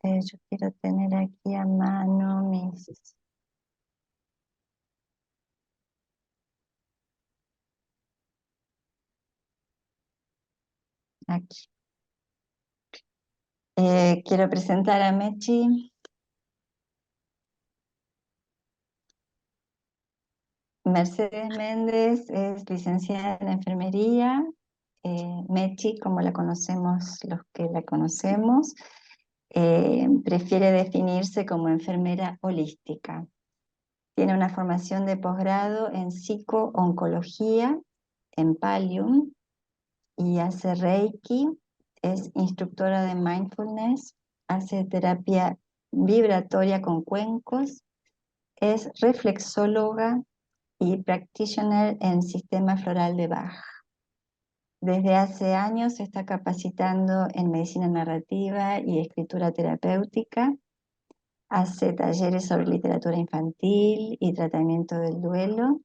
Yo quiero tener aquí a mano mis... Aquí. Quiero presentar a Mechi. Mercedes Méndez es licenciada en enfermería. Mechi, como la conocemos los que la conocemos, prefiere definirse como enfermera holística. Tiene una formación de posgrado en psico-oncología en Pallium y hace Reiki, es instructora de mindfulness, hace terapia vibratoria con cuencos, es reflexóloga y practitioner en sistema floral de Bach. Desde hace años se está capacitando en medicina narrativa y escritura terapéutica. Hace talleres sobre literatura infantil y tratamiento del duelo.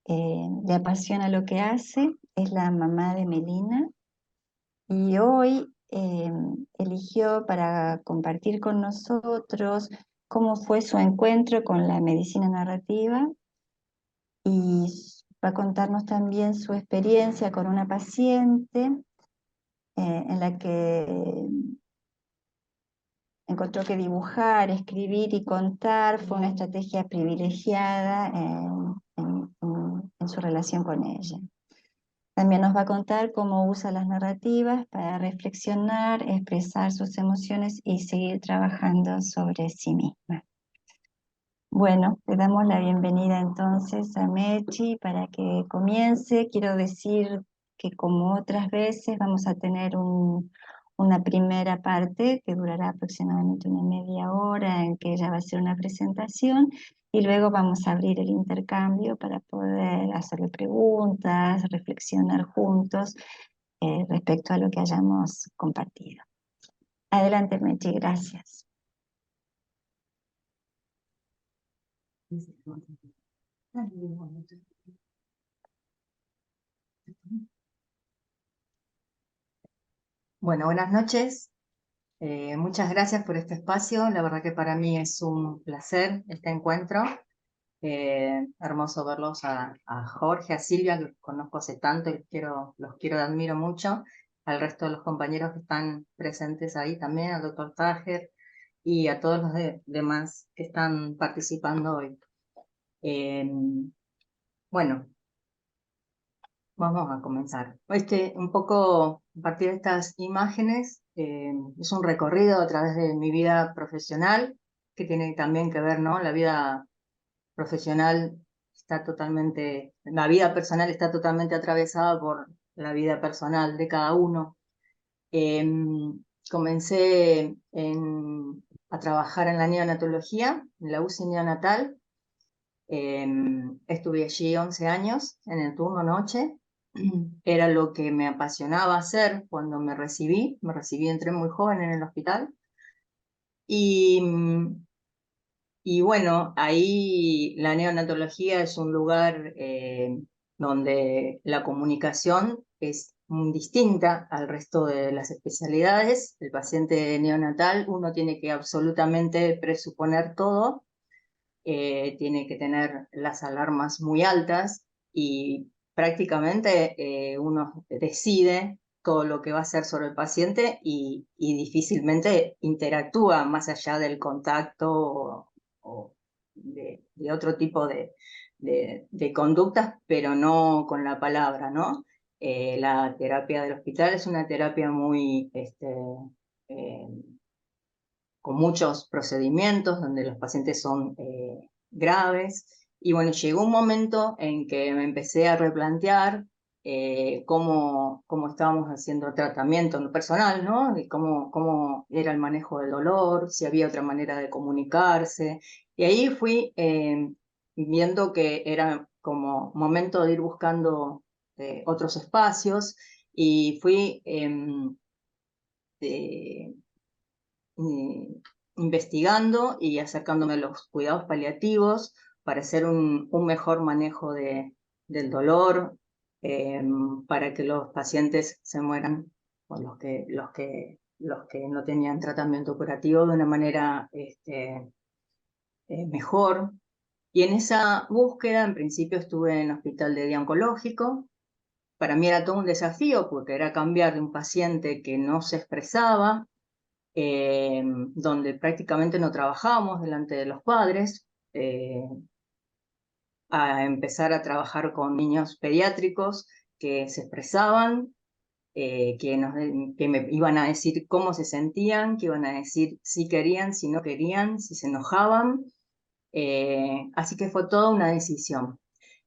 Le apasiona lo que hace, es la mamá de Melina y hoy eligió para compartir con nosotros cómo fue su encuentro con la medicina narrativa y va a contarnos también su experiencia con una paciente en la que encontró que dibujar, escribir y contar fue una estrategia privilegiada en su relación con ella. También nos va a contar cómo usa las narrativas para reflexionar, expresar sus emociones y seguir trabajando sobre sí misma. Bueno, le damos la bienvenida entonces a Mechi para que comience. Quiero decir que como otras veces vamos a tener una primera parte que durará aproximadamente una media hora en que ella va a hacer una presentación y luego vamos a abrir el intercambio para poder hacerle preguntas, reflexionar juntos respecto a lo que hayamos compartido. Adelante, Mechi, gracias. Bueno, buenas noches. Muchas gracias por este espacio. La verdad que para mí es un placer este encuentro. Hermoso verlos a Jorge, a Silvia, que los conozco hace tanto y los quiero, admiro mucho. Al resto de los compañeros que están presentes ahí también, al doctor Tajer y a todos los demás que están participando hoy. Bueno, vamos a comenzar. Un poco a partir de estas imágenes, es un recorrido a través de mi vida profesional, que tiene también que ver, ¿no? La vida profesional la vida personal está totalmente atravesada por la vida personal de cada uno. Comencé a trabajar en la neonatología, en la UCI neonatal. Estuve allí 11 años en el turno noche. Era lo que me apasionaba hacer cuando me recibí. Entré muy joven en el hospital. Y bueno, ahí la neonatología es un lugar donde la comunicación es muy distinta al resto de las especialidades. El paciente neonatal, uno tiene que absolutamente presuponer todo, tiene que tener las alarmas muy altas y prácticamente uno decide todo lo que va a hacer sobre el paciente y difícilmente interactúa más allá del contacto o de otro tipo de conductas, pero no con la palabra, ¿no? La terapia del hospital es una terapia muy eh, con muchos procedimientos donde los pacientes son graves. Y bueno, llegó un momento en que me empecé a replantear cómo estábamos haciendo tratamiento personal, ¿no? Y cómo era el manejo del dolor, si había otra manera de comunicarse. Y ahí fui viendo que era como momento de ir buscando otros espacios y fui investigando y acercándome a los cuidados paliativos para hacer un mejor manejo del dolor, para que los pacientes se mueran, o los que los que no tenían tratamiento curativo de una manera mejor. Y en esa búsqueda, en principio estuve en el hospital de día oncológico. Para mí era todo un desafío porque era cambiar de un paciente que no se expresaba, donde prácticamente no trabajábamos delante de los padres, a empezar a trabajar con niños pediátricos que se expresaban, que me iban a decir cómo se sentían, que iban a decir si querían, si no querían, si se enojaban. Así que fue toda una decisión.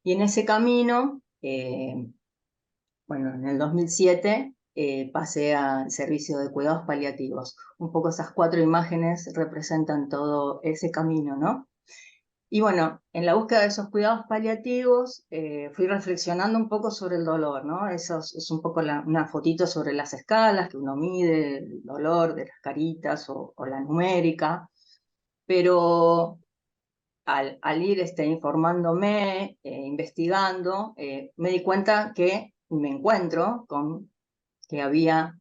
Y en ese camino, bueno, en el 2007 pasé al servicio de cuidados paliativos. Un poco esas 4 imágenes representan todo ese camino, ¿no? Y bueno, en la búsqueda de esos cuidados paliativos fui reflexionando un poco sobre el dolor, ¿no? Eso es un poco una fotito sobre las escalas que uno mide, el dolor de las caritas o la numérica, pero al ir informándome, investigando, me di cuenta que me encuentro con que había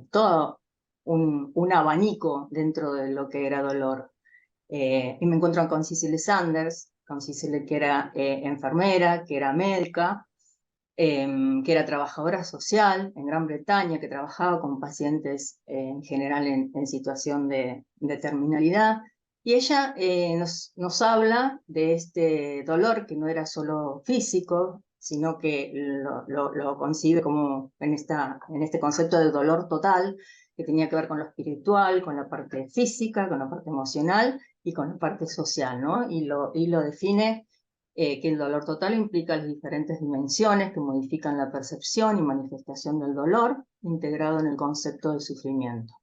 todo un abanico dentro de lo que era dolor. Y me encuentro con Cicely Sanders, con Cicely que era enfermera, que era médica, que era trabajadora social en Gran Bretaña, que trabajaba con pacientes en general en situación de terminalidad. Y ella nos habla de este dolor que no era solo físico, sino que lo concibe como en este concepto de dolor total, que tenía que ver con lo espiritual, con la parte física, con la parte emocional y con la parte social, ¿no? Y lo define que el dolor total implica las diferentes dimensiones que modifican la percepción y manifestación del dolor, integrado en el concepto de sufrimiento.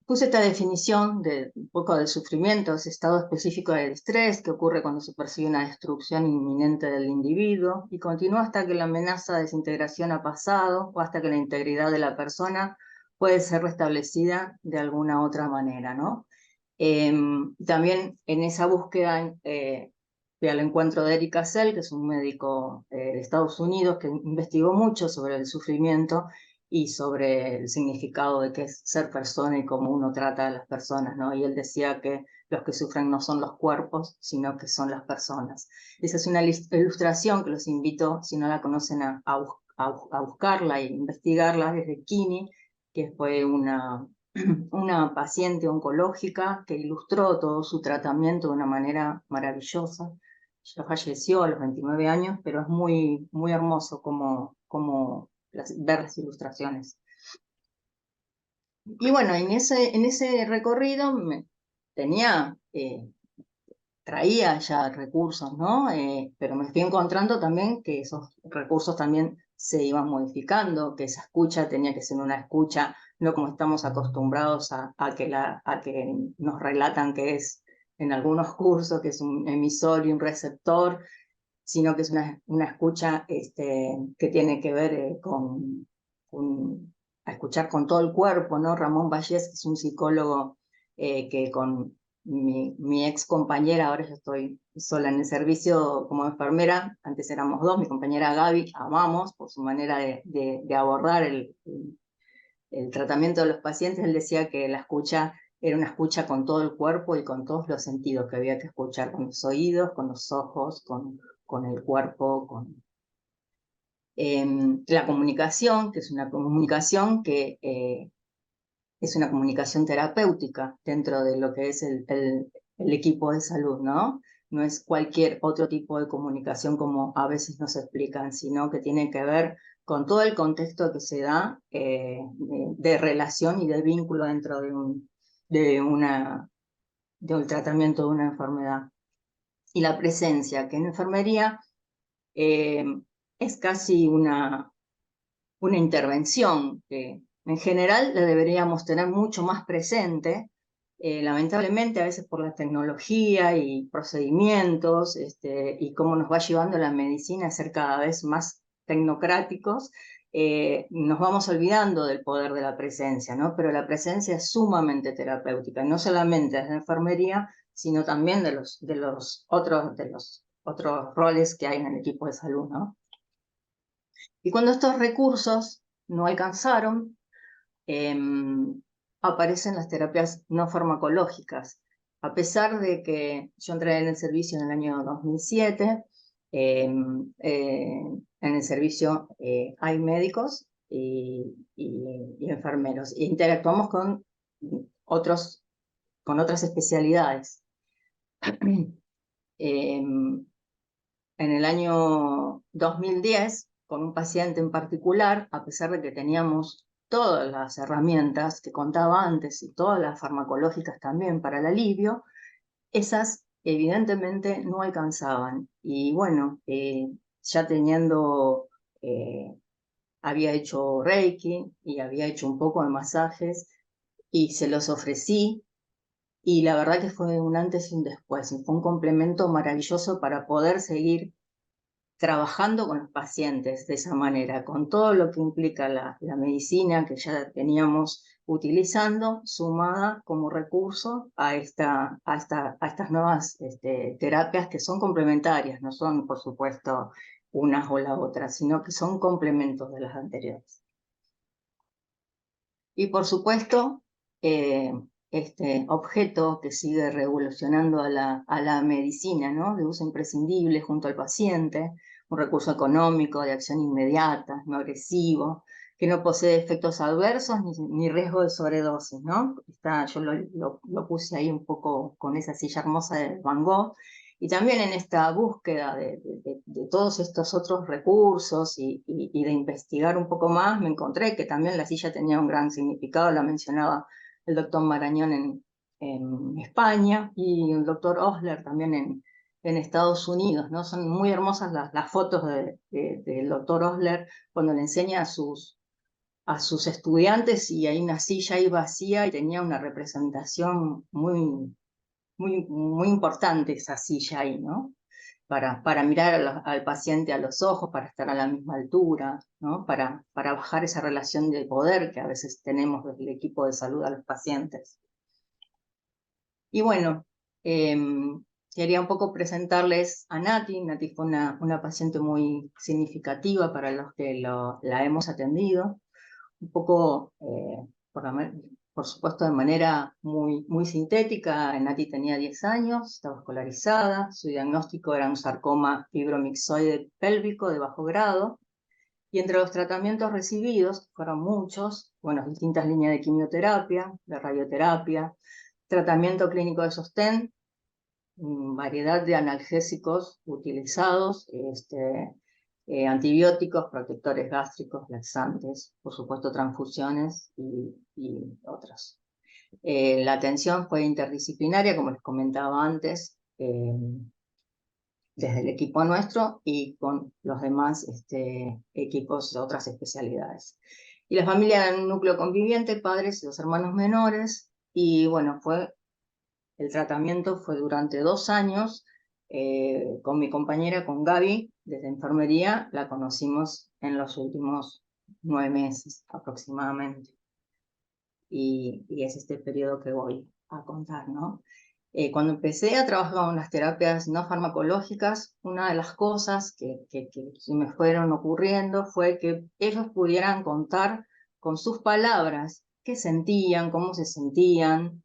Puse esta definición de un poco del sufrimiento, ese estado específico de estrés que ocurre cuando se persigue una destrucción inminente del individuo y continúa hasta que la amenaza de desintegración ha pasado o hasta que la integridad de la persona puede ser restablecida de alguna otra manera, ¿no? También en esa búsqueda fui al encuentro de Eric Cassell, que es un médico de Estados Unidos que investigó mucho sobre el sufrimiento y sobre el significado de qué es ser persona y cómo uno trata a las personas, ¿no? Y él decía que los que sufren no son los cuerpos, sino que son las personas. Esa es una ilustración que los invito, si no la conocen, a buscarla e investigarla, desde Kini, que fue una paciente oncológica que ilustró todo su tratamiento de una manera maravillosa. Ya falleció a los 29 años, pero es muy, muy hermoso como ver las ilustraciones. Y bueno, en ese recorrido traía ya recursos, ¿no? Pero me fui encontrando también que esos recursos también se iban modificando, que esa escucha tenía que ser una escucha, no como estamos acostumbrados a que nos relatan que es en algunos cursos, que es un emisor y un receptor, sino que es una escucha que tiene que ver a escuchar con todo el cuerpo, ¿no? Ramón Vallés, que es un psicólogo que con mi ex compañera, ahora yo estoy sola en el servicio como enfermera, antes éramos 2, mi compañera Gaby, amamos por su manera de abordar el tratamiento de los pacientes. Él decía que la escucha era una escucha con todo el cuerpo y con todos los sentidos, que había que escuchar con los oídos, con los ojos, con el cuerpo, la comunicación, que es una comunicación que es una comunicación terapéutica dentro de lo que es el equipo de salud, ¿no? No es cualquier otro tipo de comunicación como a veces nos explican, sino que tiene que ver con todo el contexto que se da de relación y de vínculo dentro de un tratamiento de una enfermedad. Y la presencia, que en enfermería eh, es casi una intervención que en general la deberíamos tener mucho más presente. Lamentablemente, a veces por la tecnología y procedimientos y cómo nos va llevando la medicina a ser cada vez más tecnocráticos, nos vamos olvidando del poder de la presencia, ¿no? Pero la presencia es sumamente terapéutica, no solamente desde la enfermería, sino también de los otros roles que hay en el equipo de salud, ¿no? Y cuando estos recursos no alcanzaron, aparecen las terapias no farmacológicas. A pesar de que yo entré en el servicio en el año 2007, en el servicio hay médicos y enfermeros, e interactuamos otros, con otras especialidades. En el año 2010, con un paciente en particular, a pesar de que teníamos todas las herramientas que contaba antes y todas las farmacológicas también para el alivio, esas evidentemente no alcanzaban. Y bueno, ya teniendo, había hecho Reiki y había hecho un poco de masajes y se los ofrecí. Y la verdad que fue un antes y un después, y fue un complemento maravilloso para poder seguir trabajando con los pacientes de esa manera, con todo lo que implica la medicina que ya teníamos utilizando, sumada como recurso a estas nuevas terapias que son complementarias, no son, por supuesto, unas o la otra, sino que son complementos de las anteriores. Y por supuesto, este objeto que sigue revolucionando a la medicina, ¿no? De uso imprescindible junto al paciente, un recurso económico de acción inmediata, no agresivo, que no posee efectos adversos ni riesgo de sobredosis, ¿no? Yo lo puse ahí un poco con esa silla hermosa de Van Gogh. Y también en esta búsqueda de todos estos otros recursos y de investigar un poco más, me encontré que también la silla tenía un gran significado, la mencionaba el doctor Marañón en España y el doctor Osler también en Estados Unidos, ¿no? Son muy hermosas las fotos del doctor Osler cuando le enseña a sus estudiantes y hay una silla ahí vacía y tenía una representación muy importante esa silla ahí, ¿no? Para mirar al paciente a los ojos, para estar a la misma altura, ¿no? Para bajar esa relación de poder que a veces tenemos desde el equipo de salud a los pacientes. Y bueno, quería un poco presentarles a Nati. Nati fue una paciente muy significativa para los que la hemos atendido, un poco, por supuesto, de manera muy sintética. Nati tenía 10 años, estaba escolarizada, su diagnóstico era un sarcoma fibromixoide pélvico de bajo grado, y entre los tratamientos recibidos, que fueron muchos, bueno, distintas líneas de quimioterapia, de radioterapia, tratamiento clínico de sostén, variedad de analgésicos utilizados, antibióticos, protectores gástricos, laxantes, por supuesto transfusiones y otros. La atención fue interdisciplinaria, como les comentaba antes, desde el equipo nuestro y con los demás equipos de otras especialidades. Y la familia era un núcleo conviviente, padres y 2 hermanos menores, y bueno, el tratamiento fue durante 2 años, con mi compañera, con Gaby, desde enfermería, la conocimos en los últimos 9 meses aproximadamente. Y es este periodo que voy a contar, ¿no? Cuando empecé a trabajar con las terapias no farmacológicas, una de las cosas que se me fueron ocurriendo fue que ellos pudieran contar con sus palabras qué sentían, cómo se sentían,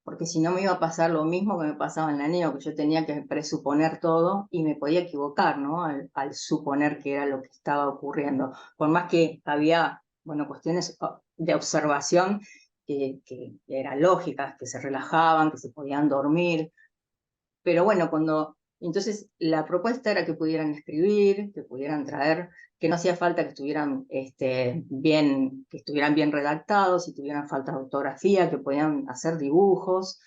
porque si no me iba a pasar lo mismo que me pasaba en la neo, que yo tenía que presuponer todo y me podía equivocar, ¿no? Al suponer que era lo que estaba ocurriendo. Por más que había, bueno, cuestiones de observación que eran lógicas, que se relajaban, que se podían dormir. Pero bueno, entonces la propuesta era que pudieran escribir, que pudieran traer, que no hacía falta que estuvieran bien redactados, si tuvieran falta de ortografía, que podían hacer dibujos,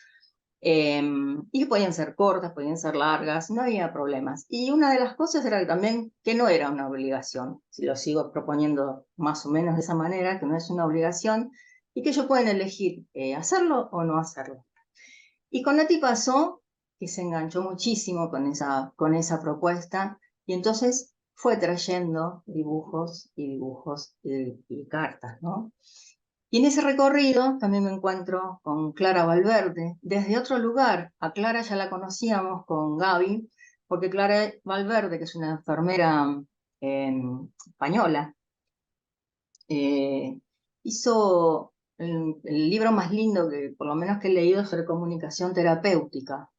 y que podían ser cortas, podían ser largas, no había problemas. Y una de las cosas era que también que no era una obligación, si lo sigo proponiendo más o menos de esa manera, que no es una obligación, y que ellos pueden elegir hacerlo o no hacerlo. Y con Nati pasó que se enganchó muchísimo con esa propuesta, y entonces fue trayendo dibujos y dibujos y cartas, ¿no? Y en ese recorrido también me encuentro con Clara Valverde, desde otro lugar. A Clara ya la conocíamos con Gaby, porque Clara Valverde, que es una enfermera española. Hizo el libro más lindo que por lo menos que he leído sobre comunicación terapéutica.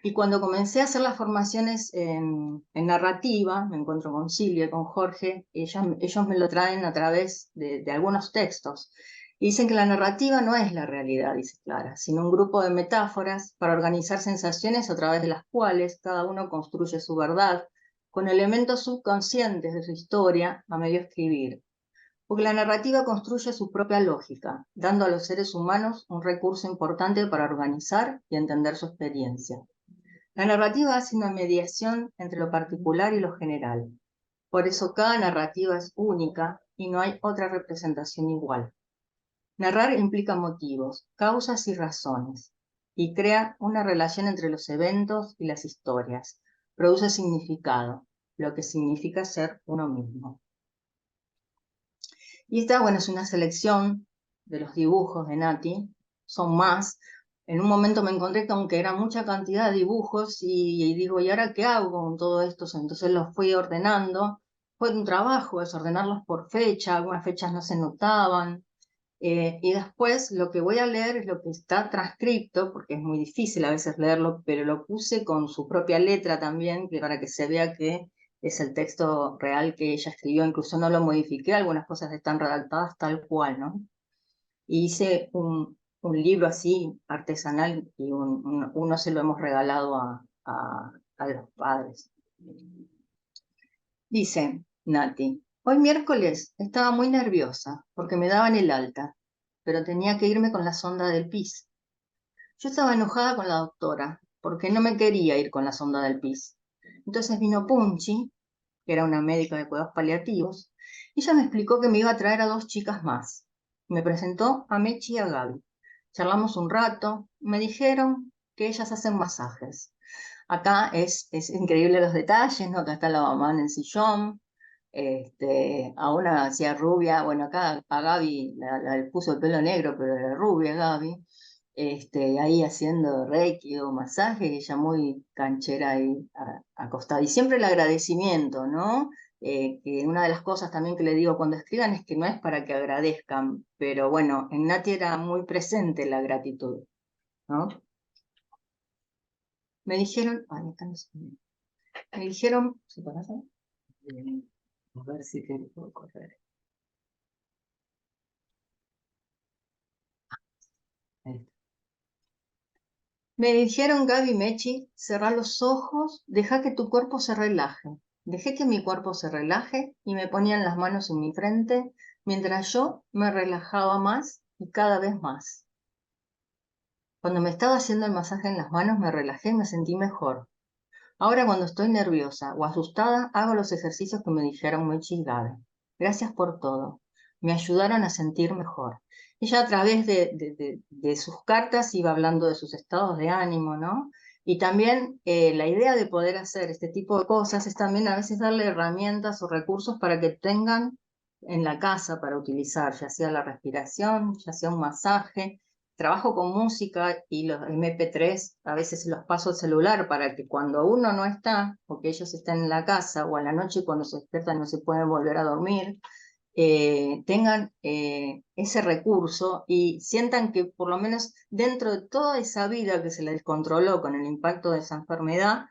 Y cuando comencé a hacer las formaciones en narrativa, me encuentro con Silvia y con Jorge, ellos me lo traen a través de algunos textos. Y dicen que la narrativa no es la realidad, dice Clara, sino un grupo de metáforas para organizar sensaciones a través de las cuales cada uno construye su verdad con elementos subconscientes de su historia a medio escribir. Porque la narrativa construye su propia lógica, dando a los seres humanos un recurso importante para organizar y entender su experiencia. La narrativa hace una mediación entre lo particular y lo general. Por eso cada narrativa es única y no hay otra representación igual. Narrar implica motivos, causas y razones, y crea una relación entre los eventos y las historias. Produce significado, lo que significa ser uno mismo. Y esta, bueno, es una selección de los dibujos de Nati, son más. En un momento me encontré con que era mucha cantidad de dibujos y digo, ¿y ahora qué hago con todo esto? Entonces los fui ordenando. Fue un trabajo desordenarlos por fecha, algunas fechas no se notaban. Y después lo que voy a leer es lo que está transcripto, porque es muy difícil a veces leerlo, pero lo puse con su propia letra también, para que se vea que es el texto real que ella escribió, incluso no lo modifiqué, algunas cosas están redactadas tal cual, ¿no? Y hice un libro así, artesanal, y uno se lo hemos regalado a los padres. Dice Nati, hoy miércoles estaba muy nerviosa porque me daban el alta, pero tenía que irme con la sonda del PIS. Yo estaba enojada con la doctora porque no me quería ir con la sonda del PIS. Entonces vino Punchi, que era una médica de cuidados paliativos, y ella me explicó que me iba a traer a 2 chicas más. Me presentó a Mechi y a Gaby. Charlamos un rato, me dijeron que ellas hacen masajes. Acá es increíble los detalles, ¿no? Acá está la mamá en el sillón, a una hacía rubia, bueno, acá a Gaby la puso el pelo negro, pero era rubia Gaby, ahí haciendo reiki o masaje, y ella muy canchera ahí acostada. Y siempre el agradecimiento, ¿no? Que una de las cosas también que le digo cuando escriban es que no es para que agradezcan, pero bueno, en Nati era muy presente la gratitud, ¿no? Me dijeron, ay, acá no sé. Me dijeron, ¿se puede hacer? A ver si te puedo correr. Ahí está. Me dijeron, Gaby Mechi, cerrá los ojos, deja que tu cuerpo se relaje. Dejé que mi cuerpo se relaje y me ponían las manos en mi frente mientras yo me relajaba más y cada vez más. Cuando me estaba haciendo el masaje en las manos me relajé y me sentí mejor. Ahora cuando estoy nerviosa o asustada hago los ejercicios que me dijeron Mechi y Gaby. Gracias por todo. Me ayudaron a sentir mejor. Ella a través de sus cartas iba hablando de sus estados de ánimo, ¿no? Y también la idea de poder hacer este tipo de cosas es también a veces darle herramientas o recursos para que tengan en la casa para utilizar, ya sea la respiración, ya sea un masaje. Trabajo con música y los MP3 a veces los paso al celular para que cuando uno no está, o que ellos están en la casa, o a la noche cuando se despiertan no se pueden volver a dormir, tengan ese recurso y sientan que por lo menos dentro de toda esa vida que se les descontroló con el impacto de esa enfermedad,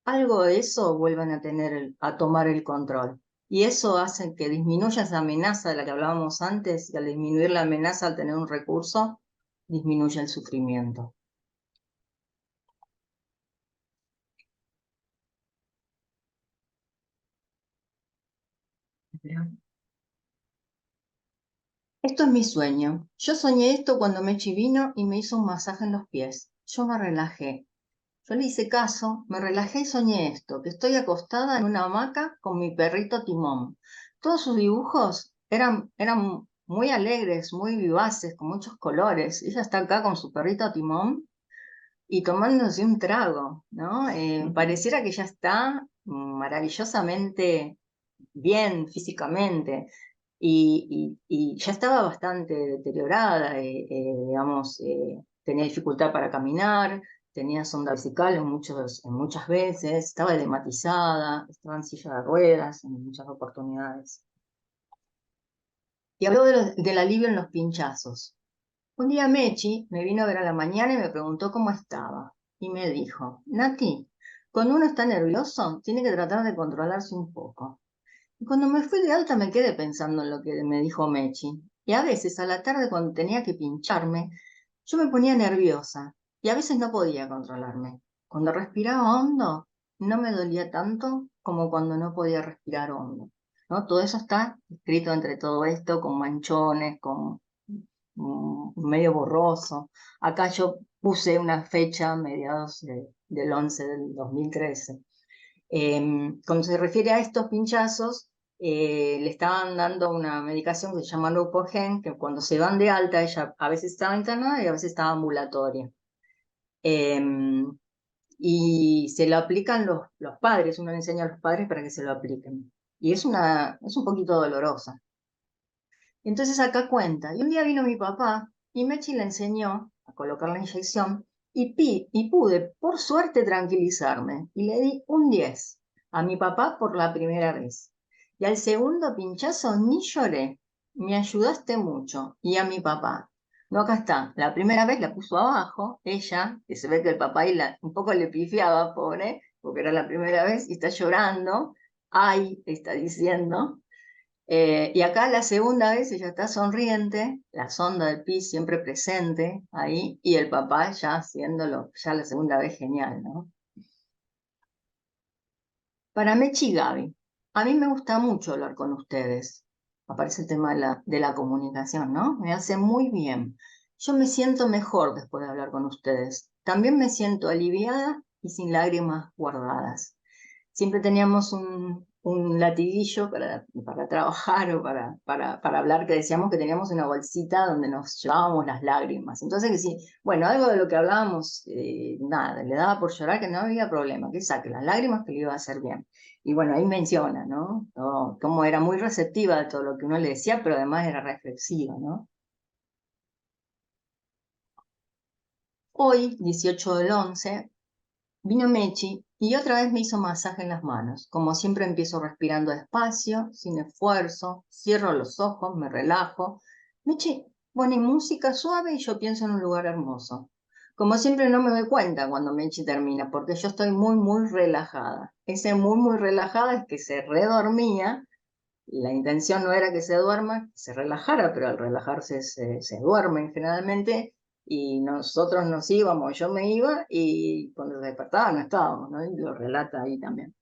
algo de eso vuelvan a tener, a tomar el control. Y eso hace que disminuya esa amenaza de la que hablábamos antes, y al disminuir la amenaza al tener un recurso, disminuye el sufrimiento. Esto es mi sueño. Yo soñé esto cuando Mechi vino y me hizo un masaje en los pies. Yo me relajé. Yo le hice caso, me relajé y soñé esto, que estoy acostada en una hamaca con mi perrito Timón. Todos sus dibujos eran muy alegres, muy vivaces, con muchos colores. Ella está acá con su perrito Timón y tomándose un trago, ¿no? Pareciera que ya está maravillosamente bien físicamente y ya estaba bastante deteriorada, digamos, tenía dificultad para caminar, tenía sonda vesical en muchas veces, estaba edematizada, estaba en silla de ruedas en muchas oportunidades. Y habló del alivio en los pinchazos. Un día Mechi me vino a ver a la mañana y me preguntó cómo estaba. Y me dijo, Nati, cuando uno está nervioso, tiene que tratar de controlarse un poco. Y cuando me fui de alta me quedé pensando en lo que me dijo Mechi. Y a veces a la tarde cuando tenía que pincharme, yo me ponía nerviosa y a veces no podía controlarme. Cuando respiraba hondo, no me dolía tanto como cuando no podía respirar hondo. ¿No? Todo eso está escrito entre todo esto, con manchones, con medio borroso. Acá yo puse una fecha, del 11 del 2013. Cuando se refiere a estos pinchazos, le estaban dando una medicación que se llama Lupogen, que cuando se van de alta, ella a veces estaba internada y a veces estaba ambulatoria. Y se lo aplican los padres, uno le enseña a los padres para que se lo apliquen. Y es un poquito dolorosa. Entonces acá cuenta, y un día vino mi papá y Mechi le enseñó a colocar la inyección y pude, por suerte, tranquilizarme. Y le di un 10 a mi papá por la primera vez. Y al segundo pinchazo ni lloré. Me ayudaste mucho. Y a mi papá. No, acá está. La primera vez la puso abajo, ella, que se ve que el papá ahí un poco le pifiaba, pobre, porque era la primera vez y está llorando. Ay, está diciendo. Y acá la segunda vez ella está sonriente, la sonda del PIS siempre presente ahí, y el papá ya haciéndolo, ya la segunda vez genial, ¿no? Para Mechi y Gaby, a mí me gusta mucho hablar con ustedes. Aparece el tema de la comunicación, ¿no? Me hace muy bien. Yo me siento mejor después de hablar con ustedes. También me siento aliviada y sin lágrimas guardadas. Siempre teníamos un latiguillo para trabajar o para hablar, que decíamos que teníamos una bolsita donde nos llevábamos las lágrimas. Entonces, que sí, bueno, algo de lo que hablábamos, nada, le daba por llorar, que no había problema, que saque las lágrimas, que le iba a hacer bien. Y bueno, ahí menciona, ¿no? Cómo era muy receptiva de todo lo que uno le decía, pero además era reflexiva, ¿no? Hoy, 18 del 11, vino Mechi y otra vez me hizo masaje en las manos. Como siempre empiezo respirando despacio, sin esfuerzo, cierro los ojos, me relajo. Mechi pone música suave y yo pienso en un lugar hermoso. Como siempre no me doy cuenta cuando Mechi termina, porque yo estoy muy, muy relajada. Ese muy, muy relajada es que se redormía. La intención no era que se duerma, que se relajara, pero al relajarse se duermen generalmente y nosotros nos íbamos, yo me iba y cuando se despertaba no estábamos, ¿no? Y lo relata ahí también.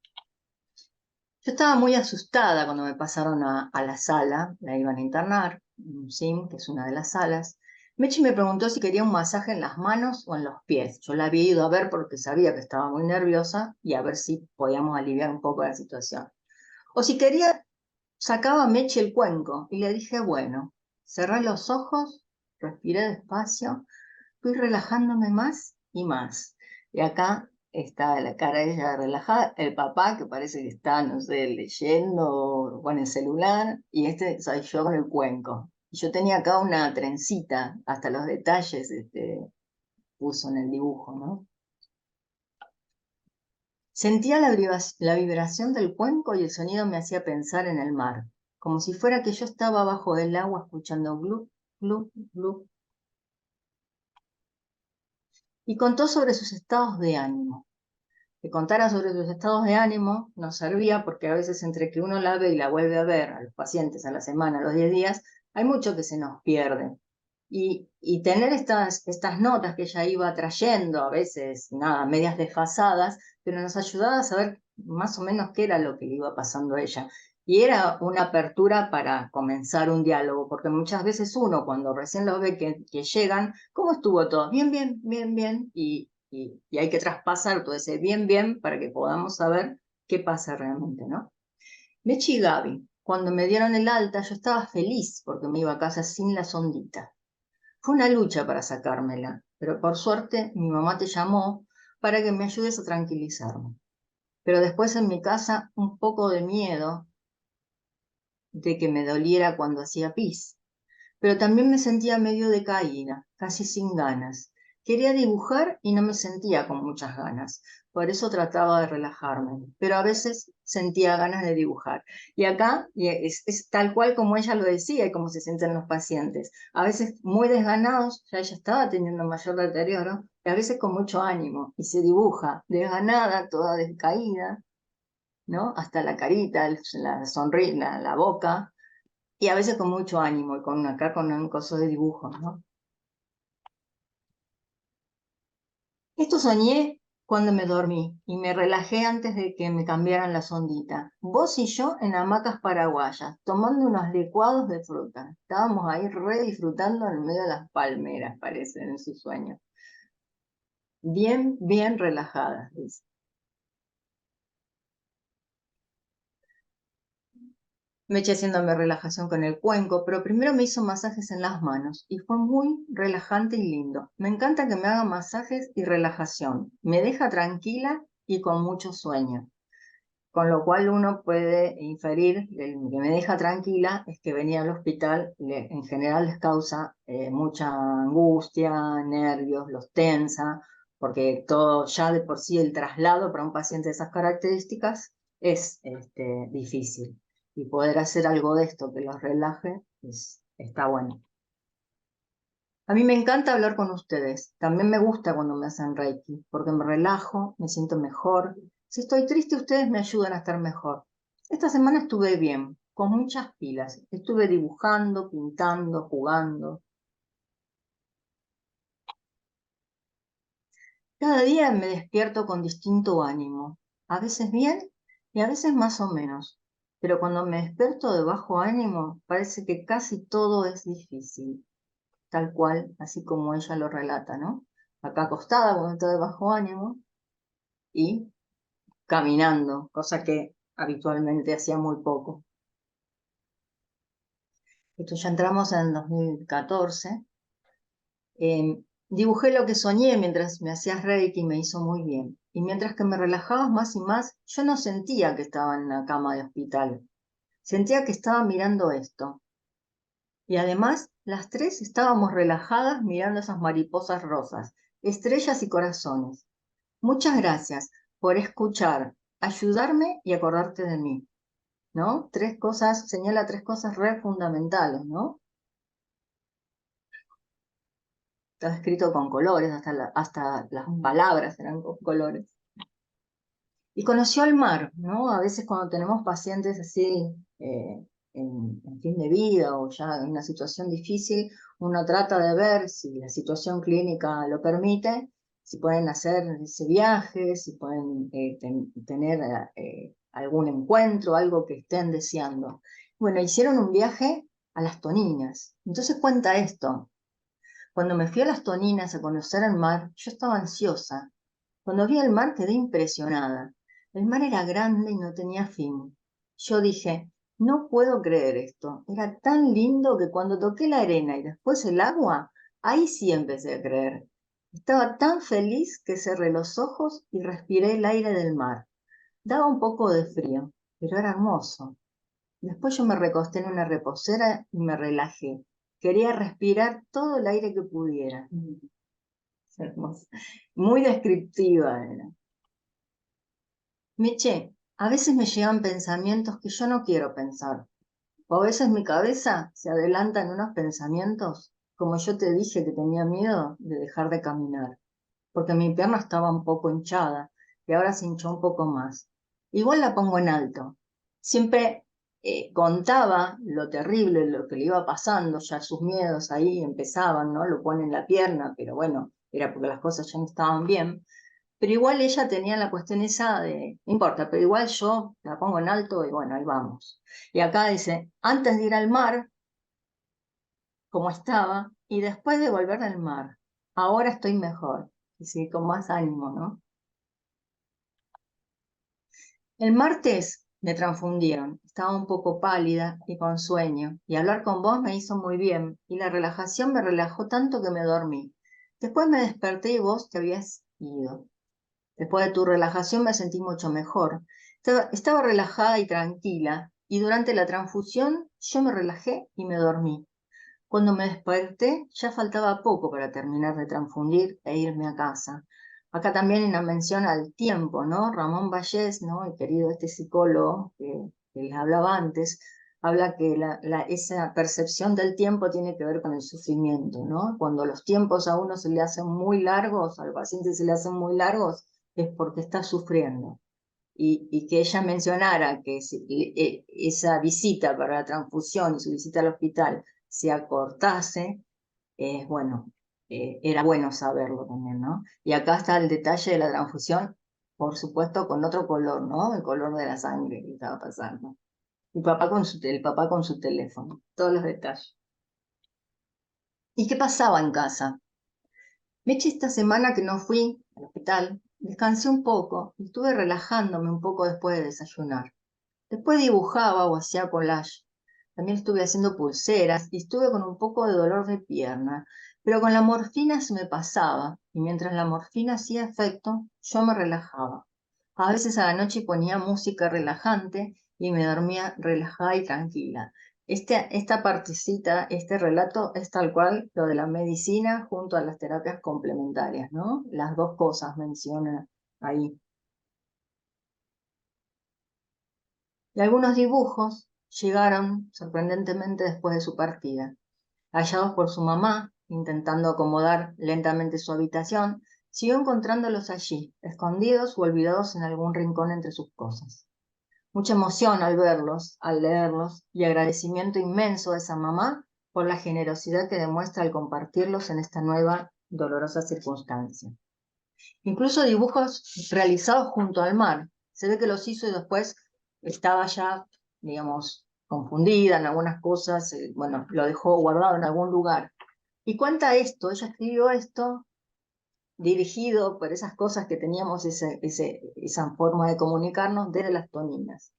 Yo estaba muy asustada cuando me pasaron a la sala, la iban a internar, un SIM, que es una de las salas. Mechi me preguntó si quería un masaje en las manos o en los pies. Yo la había ido a ver porque sabía que estaba muy nerviosa y a ver si podíamos aliviar un poco la situación. O si quería sacaba Mechi el cuenco y le dije, bueno, cerré los ojos, respiré despacio, fui relajándome más y más. Y acá está la cara de ella relajada, el papá que parece que está, no sé, leyendo o con el celular, y este soy yo con el cuenco. Y yo tenía acá una trencita, hasta los detalles puso en el dibujo, ¿no? Sentía la vibración del cuenco y el sonido me hacía pensar en el mar, como si fuera que yo estaba abajo del agua escuchando glup, glup, glup. Y contó sobre sus estados de ánimo. Que contara sobre sus estados de ánimo nos servía porque a veces entre que uno la ve y la vuelve a ver a los pacientes a la semana, a los 10 días, hay mucho que se nos pierde. Y tener estas notas que ella iba trayendo, a veces, nada, medias desfasadas, pero nos ayudaba a saber más o menos qué era lo que le iba pasando a ella. Y era una apertura para comenzar un diálogo, porque muchas veces uno, cuando recién lo ve que llegan, ¿cómo estuvo todo? Bien, bien, bien, bien, y hay que traspasar todo ese bien, bien para que podamos saber qué pasa realmente, ¿no? Mechi y Gaby, cuando me dieron el alta, yo estaba feliz porque me iba a casa sin la sondita. Fue una lucha para sacármela, pero por suerte mi mamá te llamó para que me ayudes a tranquilizarme. Pero después en mi casa un poco de miedo de que me doliera cuando hacía pis. Pero también me sentía medio decaída, casi sin ganas. Quería dibujar y no me sentía con muchas ganas. Por eso trataba de relajarme, pero a veces sentía ganas de dibujar. Y acá es tal cual como ella lo decía y como se sienten los pacientes. A veces muy desganados, ya ella estaba teniendo mayor deterioro, y a veces con mucho ánimo. Y se dibuja desganada, toda descaída, ¿no? Hasta la carita, la sonrisa, la boca, y a veces con mucho ánimo, y acá con un coso de dibujo, ¿no? Esto soñé cuando me dormí y me relajé antes de que me cambiaran la sondita. Vos y yo en hamacas paraguayas, tomando unos licuados de fruta. Estábamos ahí re disfrutando en medio de las palmeras, parece, en su sueño. Bien, bien relajadas, dice. Me eché haciéndome relajación con el cuenco, pero primero me hizo masajes en las manos y fue muy relajante y lindo. Me encanta que me hagan masajes y relajación. Me deja tranquila y con mucho sueño. Con lo cual uno puede inferir, el que me deja tranquila es que venía al hospital, en general les causa mucha angustia, nervios, los tensa, porque todo ya de por sí el traslado para un paciente de esas características es difícil. Y poder hacer algo de esto que los relaje está bueno. A mí me encanta hablar con ustedes. También me gusta cuando me hacen Reiki, porque me relajo, me siento mejor. Si estoy triste, ustedes me ayudan a estar mejor. Esta semana estuve bien, con muchas pilas. Estuve dibujando, pintando, jugando. Cada día me despierto con distinto ánimo. A veces bien y a veces más o menos. Pero cuando me despierto de bajo ánimo, parece que casi todo es difícil. Tal cual, así como ella lo relata, ¿no? Acá acostada cuando estoy de bajo ánimo y caminando, cosa que habitualmente hacía muy poco. Esto ya entramos en 2014. Dibujé lo que soñé mientras me hacías Reiki y me hizo muy bien. Y mientras que me relajabas más y más, yo no sentía que estaba en la cama de hospital. Sentía que estaba mirando esto. Y además, las tres estábamos relajadas mirando esas mariposas rosas, estrellas y corazones. Muchas gracias por escuchar, ayudarme y acordarte de mí, ¿no? Tres cosas, señala tres cosas re fundamentales, ¿no? Está escrito con colores, hasta las palabras eran con colores. Y conoció el mar, ¿no? A veces cuando tenemos pacientes así en fin de vida o ya en una situación difícil, uno trata de ver si la situación clínica lo permite, si pueden hacer ese viaje, si pueden tener algún encuentro, algo que estén deseando. Bueno, hicieron un viaje a las Toninas. Entonces cuenta esto. Cuando me fui a las Toninas a conocer el mar, yo estaba ansiosa. Cuando vi el mar quedé impresionada. El mar era grande y no tenía fin. Yo dije, no puedo creer esto. Era tan lindo que cuando toqué la arena y después el agua, ahí sí empecé a creer. Estaba tan feliz que cerré los ojos y respiré el aire del mar. Daba un poco de frío, pero era hermoso. Después yo me recosté en una reposera y me relajé. Quería respirar todo el aire que pudiera. Es hermoso. Muy descriptiva era. Meche, a veces me llegan pensamientos que yo no quiero pensar. O a veces mi cabeza se adelanta en unos pensamientos, como yo te dije que tenía miedo de dejar de caminar, porque mi pierna estaba un poco hinchada y ahora se hinchó un poco más. Igual la pongo en alto. Siempre contaba lo terrible, lo que le iba pasando, ya sus miedos ahí empezaban, ¿no? Lo pone en la pierna, pero bueno, era porque las cosas ya no estaban bien. Pero igual ella tenía la cuestión esa de, no importa, pero igual yo la pongo en alto y bueno, ahí vamos. Y acá dice, antes de ir al mar, como estaba, y después de volver al mar, ahora estoy mejor. Y sí, con más ánimo, ¿no? El martes me transfundieron, estaba un poco pálida y con sueño, y hablar con vos me hizo muy bien, y la relajación me relajó tanto que me dormí. Después me desperté y vos te habías ido. Después de tu relajación me sentí mucho mejor. Estaba relajada y tranquila, y durante la transfusión yo me relajé y me dormí. Cuando me desperté, ya faltaba poco para terminar de transfundir e irme a casa. Acá también hay una mención al tiempo, ¿no? Ramón Vallés, ¿no? El querido psicólogo que les hablaba antes, habla que esa percepción del tiempo tiene que ver con el sufrimiento, ¿no? Cuando los tiempos a uno se le hacen muy largos, al paciente se le hacen muy largos, es porque está sufriendo. Y que ella mencionara que esa visita para la transfusión y su visita al hospital se acortase, bueno, era bueno saberlo también, ¿no? Y acá está el detalle de la transfusión, por supuesto, con otro color, ¿no? El color de la sangre que estaba pasando. El papá con su teléfono, todos los detalles. ¿Y qué pasaba en casa? Meche, esta semana que no fui al hospital, descansé un poco y estuve relajándome un poco después de desayunar. Después dibujaba o hacía collage. También estuve haciendo pulseras y estuve con un poco de dolor de pierna, pero con la morfina se me pasaba y mientras la morfina hacía efecto, yo me relajaba. A veces a la noche ponía música relajante y me dormía relajada y tranquila. Esta partecita, este relato es tal cual lo de la medicina junto a las terapias complementarias, ¿no? Las dos cosas menciona ahí. Y algunos dibujos llegaron sorprendentemente después de su partida. Hallados por su mamá, intentando acomodar lentamente su habitación, siguió encontrándolos allí, escondidos o olvidados en algún rincón entre sus cosas. Mucha emoción al verlos, al leerlos, y agradecimiento inmenso a esa mamá por la generosidad que demuestra al compartirlos en esta nueva, dolorosa circunstancia. Incluso dibujos realizados junto al mar. Se ve que los hizo y después estaba ya, digamos, confundida en algunas cosas, bueno, lo dejó guardado en algún lugar. Y cuenta esto, ella escribió esto dirigido por esas cosas que teníamos, esa forma de comunicarnos desde las toninas.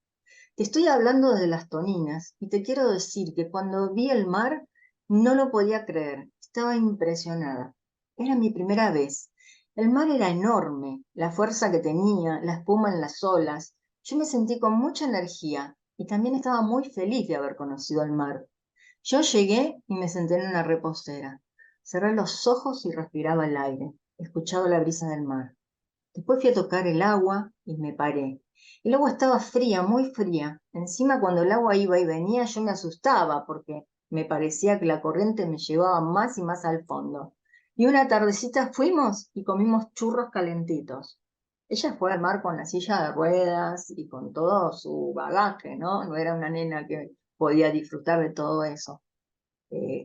Te estoy hablando de las toninas y te quiero decir que cuando vi el mar no lo podía creer, estaba impresionada. Era mi primera vez. El mar era enorme, la fuerza que tenía, la espuma en las olas. Yo me sentí con mucha energía y también estaba muy feliz de haber conocido el mar. Yo llegué y me senté en una reposera. Cerré los ojos y respiraba el aire, escuchaba la brisa del mar. Después fui a tocar el agua y me paré. El agua estaba fría, muy fría. Encima, cuando el agua iba y venía, yo me asustaba porque me parecía que la corriente me llevaba más y más al fondo. Y una tardecita fuimos y comimos churros calentitos. Ella fue al mar con la silla de ruedas y con todo su bagaje, ¿no? No era una nena que podía disfrutar de todo eso,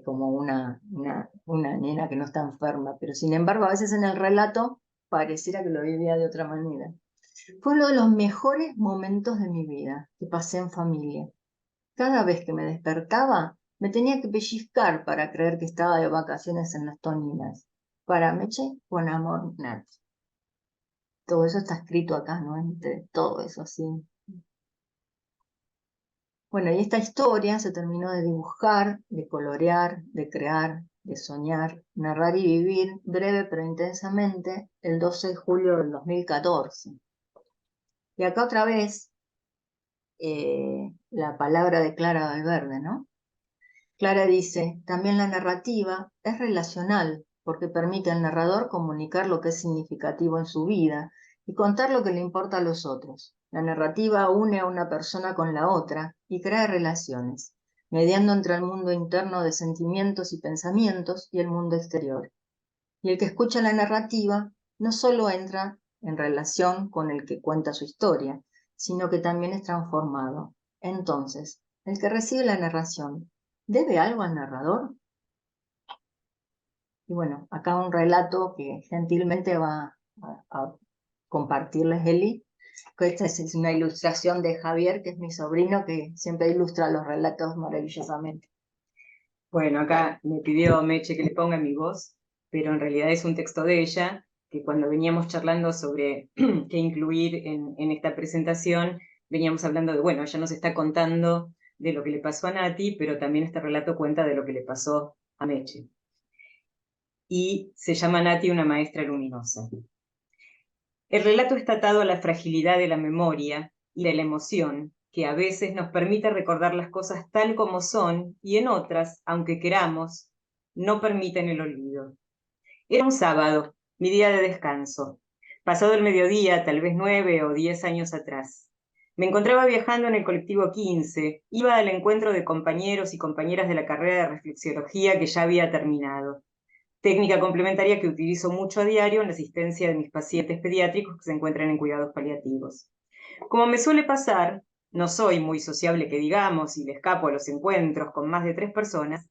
como una nena que no está enferma. Pero sin embargo, a veces en el relato pareciera que lo vivía de otra manera. Fue uno de los mejores momentos de mi vida que pasé en familia. Cada vez que me despertaba, me tenía que pellizcar para creer que estaba de vacaciones en las Toninas. Para Meche, con amor, Nat. Todo eso está escrito acá, ¿no? Entre todo eso, así. Bueno, y esta historia se terminó de dibujar, de colorear, de crear, de soñar, narrar y vivir, breve pero intensamente, el 12 de julio del 2014. Y acá otra vez la palabra de Clara Valverde, ¿no? Clara dice, también la narrativa es relacional porque permite al narrador comunicar lo que es significativo en su vida y contar lo que le importa a los otros. La narrativa une a una persona con la otra y crea relaciones, mediando entre el mundo interno de sentimientos y pensamientos y el mundo exterior. Y el que escucha la narrativa no solo entra en relación con el que cuenta su historia, sino que también es transformado. Entonces, el que recibe la narración, ¿debe algo al narrador? Y bueno, acá un relato que gentilmente va a compartirles Eli, que esta es una ilustración de Javier, que es mi sobrino, que siempre ilustra los relatos maravillosamente. Bueno, acá me pidió Meche que le ponga mi voz, pero en realidad es un texto de ella, que cuando veníamos charlando sobre qué incluir en esta presentación, veníamos hablando de, bueno, ella nos está contando de lo que le pasó a Nati, pero también este relato cuenta de lo que le pasó a Meche. Y se llama Nati, una maestra luminosa. El relato está atado a la fragilidad de la memoria y de la emoción que a veces nos permite recordar las cosas tal como son y en otras, aunque queramos, no permiten el olvido. Era un sábado, mi día de descanso, pasado el mediodía, tal vez 9 o 10 años atrás. Me encontraba viajando en el colectivo 15, iba al encuentro de compañeros y compañeras de la carrera de reflexiología que ya había terminado, técnica complementaria que utilizo mucho a diario en la asistencia de mis pacientes pediátricos que se encuentran en cuidados paliativos. Como me suele pasar, no soy muy sociable que digamos y le escapo a los encuentros con más de 3 personas.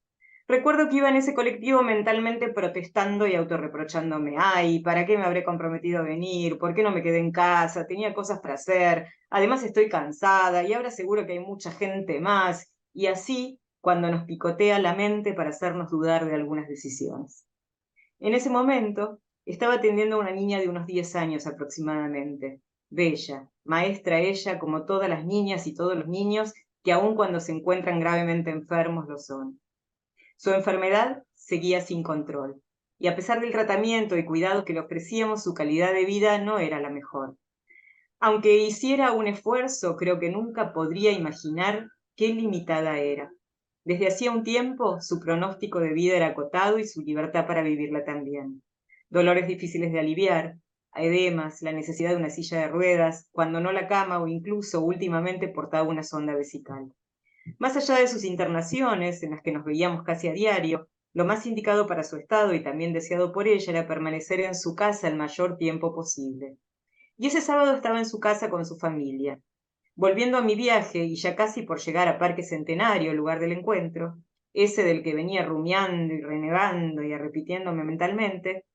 Recuerdo que iba en ese colectivo mentalmente protestando y autorreprochándome. Ay, ¿para qué me habré comprometido a venir? ¿Por qué no me quedé en casa? Tenía cosas para hacer. Además estoy cansada y ahora seguro que hay mucha gente más. Y así, cuando nos picotea la mente para hacernos dudar de algunas decisiones. En ese momento, estaba atendiendo a una niña de unos 10 años aproximadamente. Bella, maestra ella como todas las niñas y todos los niños que aun cuando se encuentran gravemente enfermos lo son. Su enfermedad seguía sin control, y a pesar del tratamiento y cuidado que le ofrecíamos, su calidad de vida no era la mejor. Aunque hiciera un esfuerzo, creo que nunca podría imaginar qué limitada era. Desde hacía un tiempo, su pronóstico de vida era acotado y su libertad para vivirla también. Dolores difíciles de aliviar, edemas, la necesidad de una silla de ruedas, cuando no la cama o incluso últimamente portaba una sonda vesical. Más allá de sus internaciones, en las que nos veíamos casi a diario, lo más indicado para su estado y también deseado por ella era permanecer en su casa el mayor tiempo posible. Y ese sábado estaba en su casa con su familia. Volviendo a mi viaje, y ya casi por llegar a Parque Centenario, el lugar del encuentro, ese del que venía rumiando y renegando y repitiéndome mentalmente,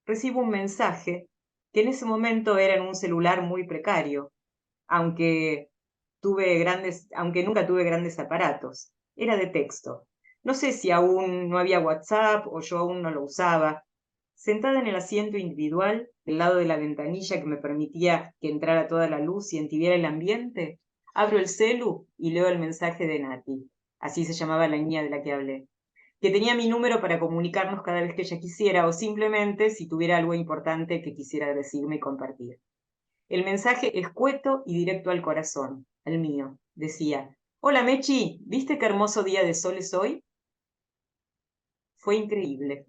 recibo un mensaje que en ese momento era en un celular muy precario, aunque aunque nunca tuve grandes aparatos. Era de texto. No sé si aún no había WhatsApp o yo aún no lo usaba. Sentada en el asiento individual, del lado de la ventanilla que me permitía que entrara toda la luz y entibiera el ambiente, abro el celu y leo el mensaje de Nati, así se llamaba la niña de la que hablé, que tenía mi número para comunicarnos cada vez que ella quisiera o simplemente si tuviera algo importante que quisiera decirme y compartir. El mensaje escueto y directo al corazón, al mío. Decía: hola Mechi, ¿viste qué hermoso día de sol es hoy? Fue increíble.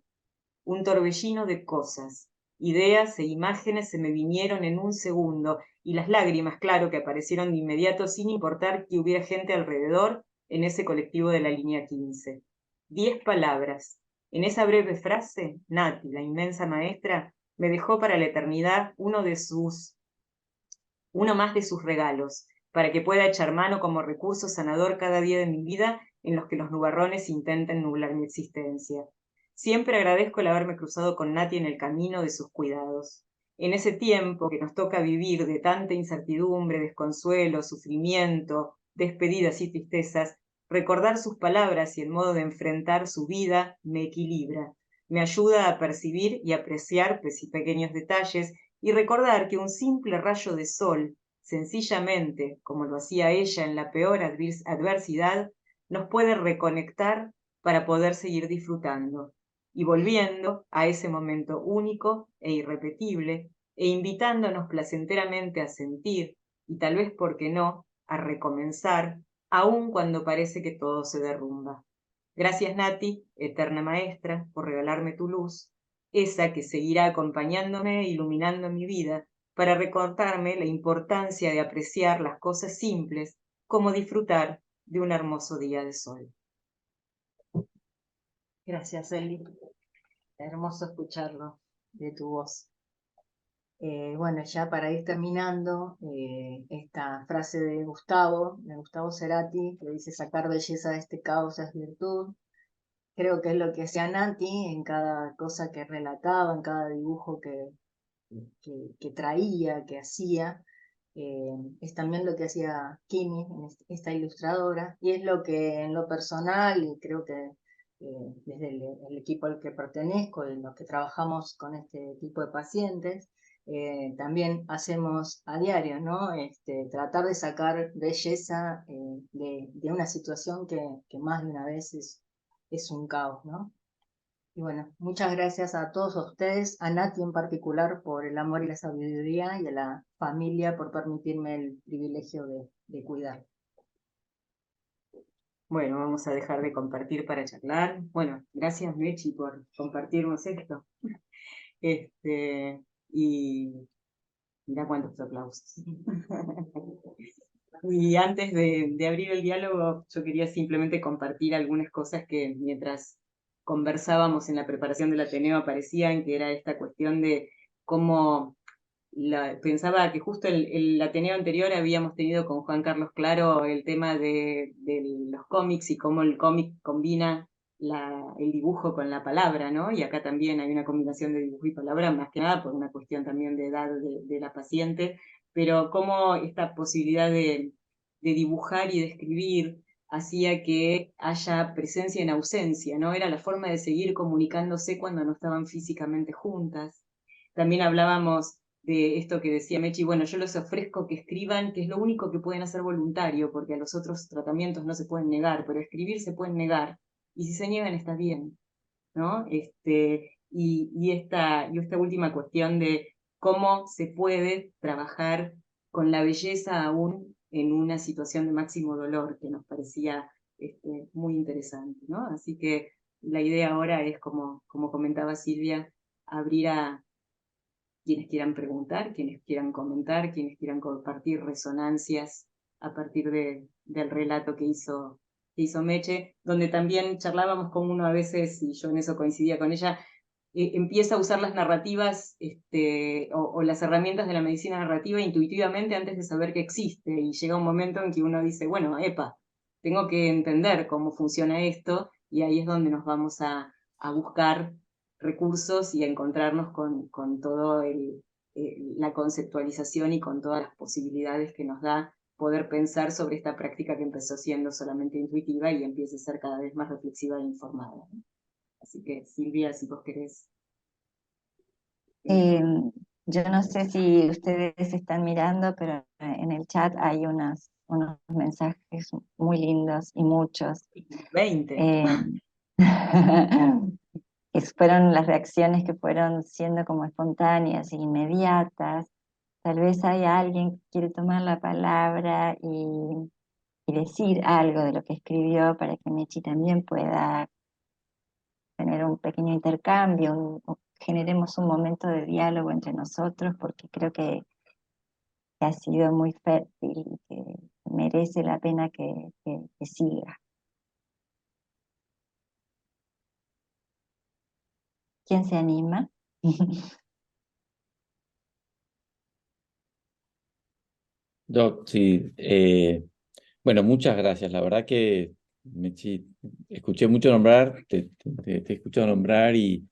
Un torbellino de cosas, ideas e imágenes se me vinieron en un segundo, y las lágrimas, claro, que aparecieron de inmediato sin importar que hubiera gente alrededor en ese colectivo de la línea 15. 10 palabras. En esa breve frase, Nati, la inmensa maestra, me dejó para la eternidad uno más de sus regalos, para que pueda echar mano como recurso sanador cada día de mi vida en los que los nubarrones intenten nublar mi existencia. Siempre agradezco el haberme cruzado con Nati en el camino de sus cuidados. En ese tiempo que nos toca vivir de tanta incertidumbre, desconsuelo, sufrimiento, despedidas y tristezas, recordar sus palabras y el modo de enfrentar su vida me equilibra, me ayuda a percibir y apreciar pequeños detalles y recordar que un simple rayo de sol, sencillamente, como lo hacía ella en la peor adversidad, nos puede reconectar para poder seguir disfrutando y volviendo a ese momento único e irrepetible e invitándonos placenteramente a sentir y tal vez, ¿por qué no?, a recomenzar, aun cuando parece que todo se derrumba. Gracias, Nati, eterna maestra, por regalarme tu luz, esa que seguirá acompañándome e iluminando mi vida, para recordarme la importancia de apreciar las cosas simples, como disfrutar de un hermoso día de sol. Gracias, Eli. Hermoso escucharlo de tu voz. Bueno, ya para ir terminando, esta frase de Gustavo Cerati, que dice: sacar belleza de este caos es virtud. Creo que es lo que hacía Nati en cada cosa que relataba, en cada dibujo que traía, que hacía. Es también lo que hacía Kimi, esta ilustradora, y es lo que en lo personal, y creo que desde el equipo al que pertenezco y los que trabajamos con este tipo de pacientes, también hacemos a diario, ¿no? Tratar de sacar belleza de una situación que más de una vez es un caos, ¿no? Y bueno, muchas gracias a todos ustedes, a Nati en particular por el amor y la sabiduría, y a la familia por permitirme el privilegio de cuidar. Bueno, vamos a dejar de compartir para charlar. Bueno, gracias Mechi por compartirnos esto. Y mira cuántos aplausos. Y antes de abrir el diálogo, yo quería simplemente compartir algunas cosas que mientras conversábamos en la preparación del Ateneo aparecían, que era esta cuestión de cómo pensaba que justo el Ateneo anterior habíamos tenido con Juan Carlos Claro el tema de los cómics y cómo el cómic combina el dibujo con la palabra, ¿no? Y acá también hay una combinación de dibujo y palabra, más que nada por una cuestión también de edad de la paciente, pero cómo esta posibilidad de dibujar y de escribir hacía que haya presencia en ausencia, ¿no? Era la forma de seguir comunicándose cuando no estaban físicamente juntas. También hablábamos de esto que decía Mechi, bueno, yo les ofrezco que escriban, que es lo único que pueden hacer voluntario, porque a los otros tratamientos no se pueden negar, pero escribir se pueden negar, y si se niegan está bien, ¿no? Y esta última cuestión de cómo se puede trabajar con la belleza aún en una situación de máximo dolor, que nos parecía muy interesante, ¿no? Así que la idea ahora es, como comentaba Silvia, abrir a quienes quieran preguntar, quienes quieran comentar, quienes quieran compartir resonancias a partir del relato que hizo Meche, donde también charlábamos con uno a veces, y yo en eso coincidía con ella, empieza a usar las narrativas o las herramientas de la medicina narrativa intuitivamente antes de saber que existe, y llega un momento en que uno dice, bueno, epa, tengo que entender cómo funciona esto, y ahí es donde nos vamos a buscar recursos y a encontrarnos con todo la conceptualización y con todas las posibilidades que nos da poder pensar sobre esta práctica que empezó siendo solamente intuitiva y empieza a ser cada vez más reflexiva e informada, ¿no? Así que Silvia, si vos querés. Eh, yo no sé si ustedes están mirando, pero en el chat hay unos mensajes muy lindos y muchos. 20. Eh, que fueron las reacciones que fueron siendo como espontáneas e inmediatas. Tal vez hay alguien que quiere tomar la palabra y decir algo de lo que escribió para que Mechi también pueda tener un pequeño intercambio, generemos un momento de diálogo entre nosotros, porque creo que ha sido muy fértil y que merece la pena que siga. ¿Quién se anima? Doc, sí. Bueno, muchas gracias. La verdad que escuché mucho nombrar, te he escuchado nombrar y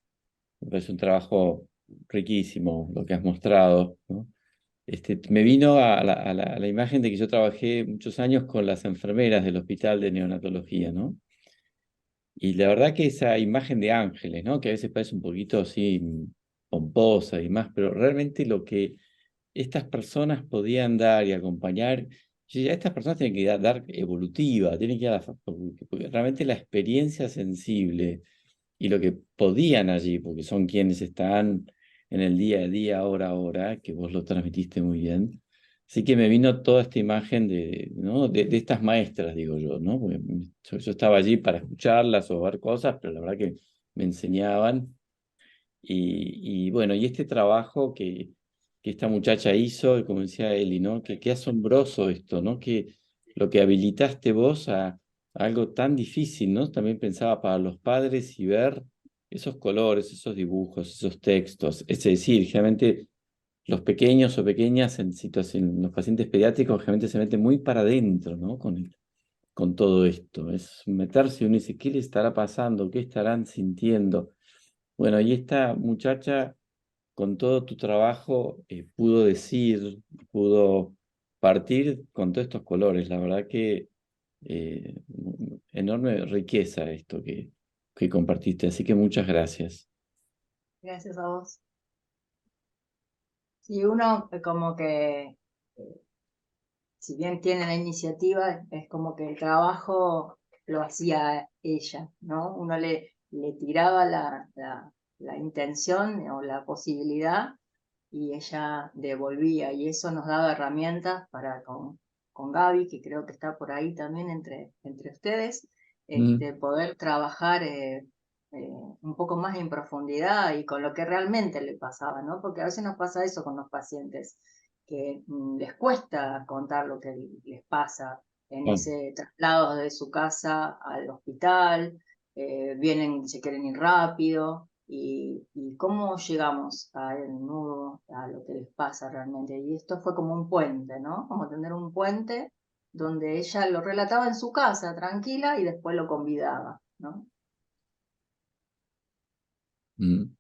me parece un trabajo riquísimo lo que has mostrado, ¿no? Me vino a la imagen de que yo trabajé muchos años con las enfermeras del hospital de neonatología, ¿no? Y la verdad que esa imagen de ángeles, ¿no? Que a veces parece un poquito así pomposa y más, pero realmente lo que estas personas podían dar y acompañar, yo decía, estas personas tienen que dar evolutiva, tienen que dar porque realmente la experiencia sensible y lo que podían allí, porque son quienes están en el día a día, hora a hora, que vos lo transmitiste muy bien. Así que me vino toda esta imagen ¿no? de estas maestras, digo yo, ¿no? Porque yo estaba allí para escucharlas o ver cosas, pero la verdad que me enseñaban. Y bueno, y este trabajo que esta muchacha hizo, y como decía Eli, ¿no? Que qué asombroso esto, ¿no? Que lo que habilitaste vos a algo tan difícil, ¿no? También pensaba para los padres y ver esos colores, esos dibujos, esos textos. Es decir, generalmente los pequeños o pequeñas en situación, los pacientes pediátricos generalmente se meten muy para adentro, ¿no? Con todo esto. Es meterse y uno dice, ¿qué le estará pasando? ¿Qué estarán sintiendo? Bueno, y esta muchacha, con todo tu trabajo, pudo decir, pudo partir con todos estos colores. La verdad que enorme riqueza esto que compartiste. Así que muchas gracias. Gracias a vos. Si uno como que, si bien tiene la iniciativa, es como que el trabajo lo hacía ella, ¿no? Uno le tiraba la intención o la posibilidad y ella devolvía, y eso nos daba herramientas para con con Gaby, que creo que está por ahí también entre ustedes, Mm. poder trabajar un poco más en profundidad y con lo que realmente le pasaba, ¿no? Porque a veces nos pasa eso con los pacientes, que les cuesta contar lo que les pasa en Bueno, ese traslado de su casa al hospital, vienen, se quieren ir rápido, y cómo llegamos al nudo, a lo que les pasa realmente. Y esto fue como un puente, ¿no? Como tener un puente donde ella lo relataba en su casa, tranquila, y después lo convidaba, ¿no? mm.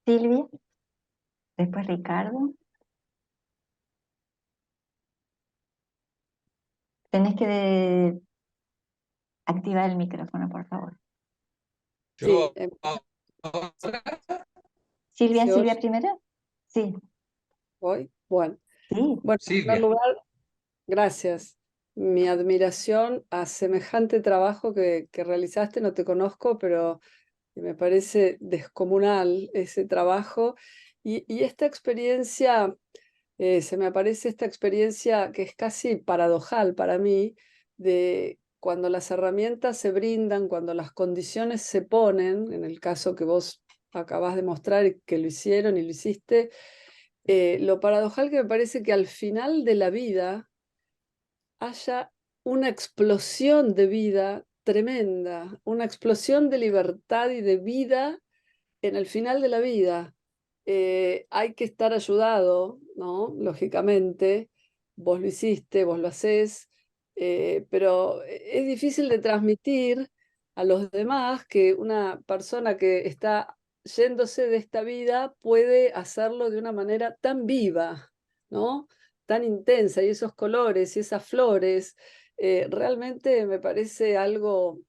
Silvia, después Ricardo. Tenés que activar el micrófono, por favor. Sí, Yo ahora Silvia, ¿se Silvia oye primero. Sí, hoy? Bueno, sí. bueno, en primer Silvia. lugar, gracias. Mi admiración a semejante trabajo que realizaste, no te conozco, pero me parece descomunal ese trabajo. Y esta experiencia, se me aparece esta experiencia que es casi paradojal para mí, de cuando las herramientas se brindan, cuando las condiciones se ponen, en el caso que vos acabás de mostrar y que lo hicieron y lo hiciste, lo paradojal que me parece que al final de la vida haya una explosión de vida tremenda, una explosión de libertad y de vida en el final de la vida. Hay que estar ayudado, ¿no? Lógicamente, vos lo hiciste, vos lo hacés, pero es difícil de transmitir a los demás que una persona que está yéndose de esta vida puede hacerlo de una manera tan viva, ¿no? Tan intensa, y esos colores y esas flores, realmente me parece algo,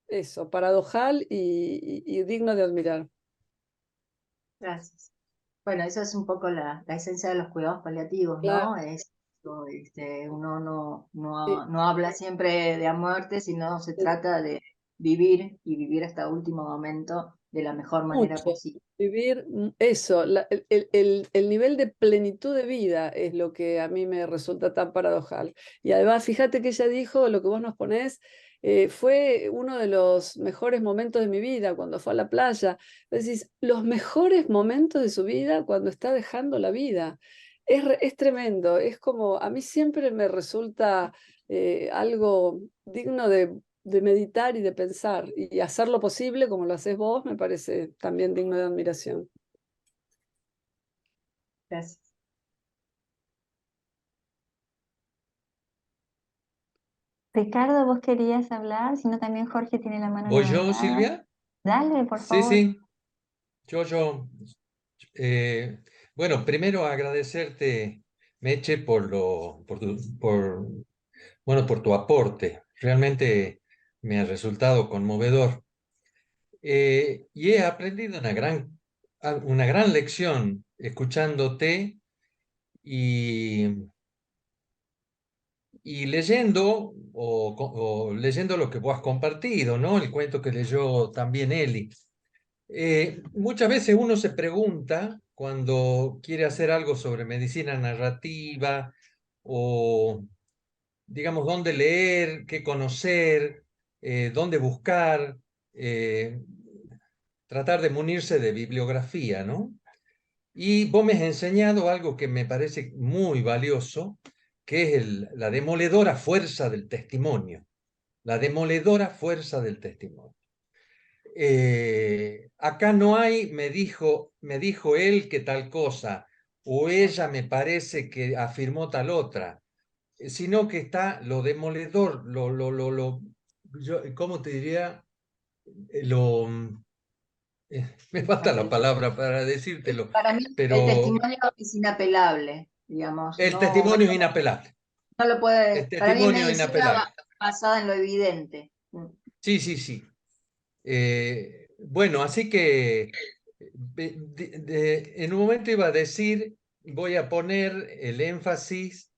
eso, paradojal y digno de admirar. Gracias. Bueno, eso es un poco la esencia de los cuidados paliativos, Claro, ¿no? Uno sí, no habla siempre de la muerte, sino se sí, trata de vivir y vivir hasta el último momento de la mejor manera mucho. posible. Vivir eso, el nivel de plenitud de vida es lo que a mí me resulta tan paradojal. Y además, fíjate que ella dijo, lo que vos nos ponés, fue uno de los mejores momentos de mi vida cuando fue a la playa. Es decir, los mejores momentos de su vida cuando está dejando la vida. Es tremendo, es como, a mí siempre me resulta algo digno de meditar y de pensar, y hacer lo posible como lo haces vos, me parece también digno de admiración. Gracias. Ricardo, vos querías hablar, si no también Jorge tiene la mano ¿Voy yo, levantada. Silvia? Dale, por Sí, favor. sí. Yo. eh, bueno, primero agradecerte, Meche, por tu aporte. Realmente me ha resultado conmovedor. Y he aprendido una gran lección escuchándote y, y leyendo o leyendo lo que vos has compartido, ¿no? El cuento que leyó también Eli. Muchas veces uno se pregunta cuando quiere hacer algo sobre medicina narrativa o, digamos, dónde leer, qué conocer, dónde buscar, eh, tratar de munirse de bibliografía, ¿no? Y vos me has enseñado algo que me parece muy valioso, que es la demoledora fuerza del testimonio. La demoledora fuerza del testimonio. Acá no hay, me dijo él que tal cosa, o ella me parece que afirmó tal otra, sino que está lo demoledor, ¿cómo te diría? Lo, me falta la palabra para decírtelo, Para mí el pero testimonio es inapelable, digamos, el testimonio es inapelable. no lo El puede, para mí es testimonio es medicina inapelable. basada en lo evidente. Sí, sí, sí. Bueno, así que en un momento iba a decir, voy a poner el énfasis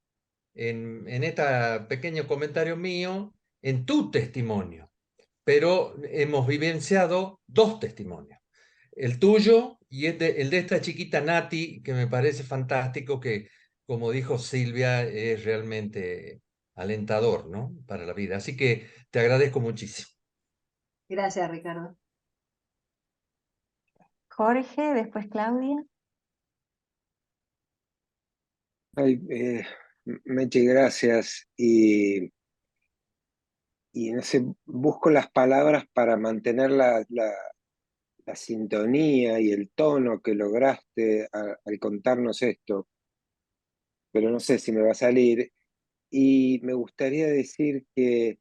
en este pequeño comentario mío, en tu testimonio. pero hemos vivenciado dos testimonios. El tuyo y el de esta chiquita Nati, que me parece fantástico, que como dijo Silvia, es realmente alentador, ¿no? Para la vida. Así que te agradezco muchísimo. Gracias, Ricardo. Jorge, después Claudia. Ay, Meche, gracias. Y no sé, busco las palabras para mantener la sintonía y el tono que lograste al contarnos esto, pero no sé si me va a salir. Y me gustaría decir que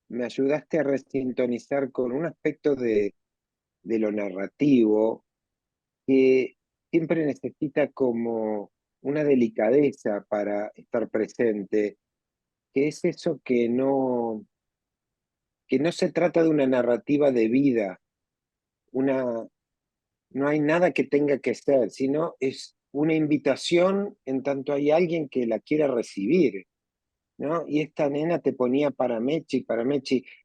me ayudaste a resintonizar con un aspecto de lo narrativo que siempre necesita como una delicadeza para estar presente, que es eso que no se trata de una narrativa de vida, no hay nada que tenga que ser, sino es una invitación en tanto hay alguien que la quiera recibir, ¿no? Y esta nena te ponía para Mechi,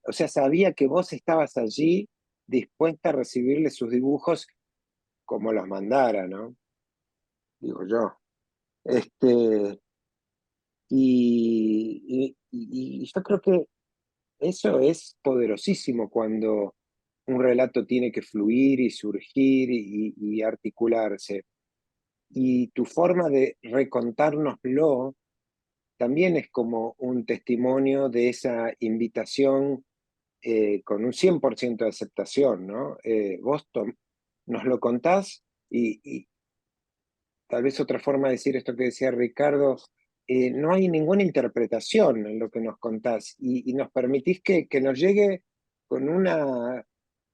o sea, sabía que vos estabas allí dispuesta a recibirle sus dibujos como los mandara, ¿no? Digo yo. Este, y yo creo que eso es poderosísimo cuando un relato tiene que fluir y surgir y articularse. Y tu forma de recontárnoslo también es como un testimonio de esa invitación con un 100% de aceptación, ¿no? Nos lo contás y tal vez otra forma de decir esto que decía Ricardo, no hay ninguna interpretación en lo que nos contás y nos permitís que nos llegue con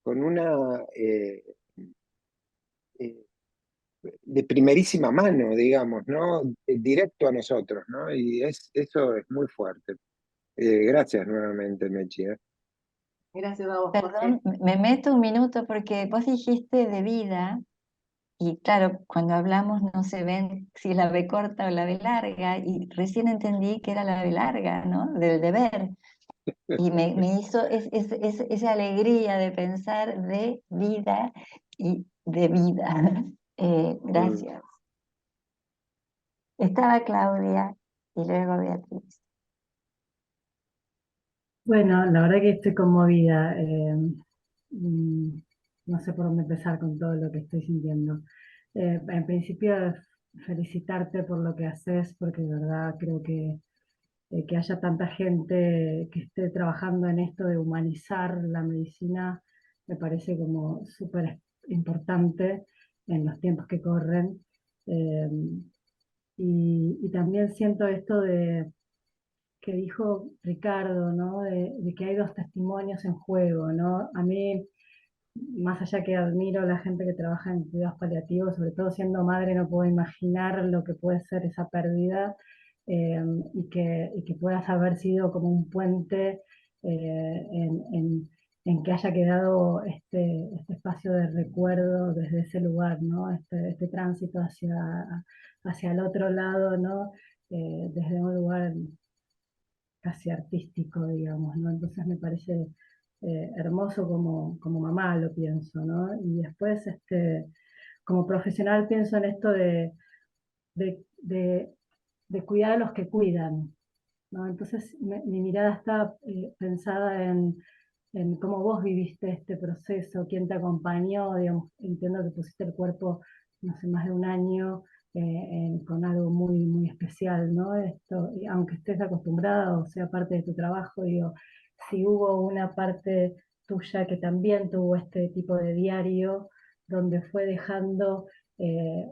con una eh, de primerísima mano, digamos, ¿no? Directo a nosotros, ¿no? Y eso es muy fuerte. Gracias nuevamente, Mechi. Gracias a vos, Perdón, Jorge. me meto un minuto porque vos dijiste de vida y claro, cuando hablamos no se ven si la B corta o la B larga y recién entendí que era la B larga, ¿no? Del deber. Y me hizo esa alegría de pensar de vida y de vida. Mm. Gracias. Estaba Claudia y luego Beatriz. Bueno, la verdad que estoy conmovida. No sé por dónde empezar con todo lo que estoy sintiendo. En principio, felicitarte por lo que haces, porque de verdad creo que haya tanta gente que esté trabajando en esto de humanizar la medicina, me parece como súper importante en los tiempos que corren. Eh, y también siento esto de que dijo Ricardo, ¿no? De que hay dos testimonios en juego, ¿no? A mí, más allá que admiro a la gente que trabaja en cuidados paliativos, sobre todo siendo madre, no puedo imaginar lo que puede ser esa pérdida y que puedas haber sido como un puente en que haya quedado este espacio de recuerdo desde ese lugar, ¿no? Este tránsito hacia el otro lado, ¿no? Desde un lugar casi artístico, digamos, ¿no? Entonces me parece hermoso como mamá, lo pienso, ¿no? Y después, como profesional, pienso en esto de, de- de cuidar a los que cuidan, ¿no? Entonces mi mirada está pensada en cómo vos viviste este proceso, quién te acompañó, digamos, entiendo que pusiste el cuerpo, no sé, más de un año con algo muy, muy especial, ¿no? Esto, y aunque estés acostumbrada o sea parte de tu trabajo, digo, si hubo una parte tuya que también tuvo este tipo de diario, donde fue dejando, eh,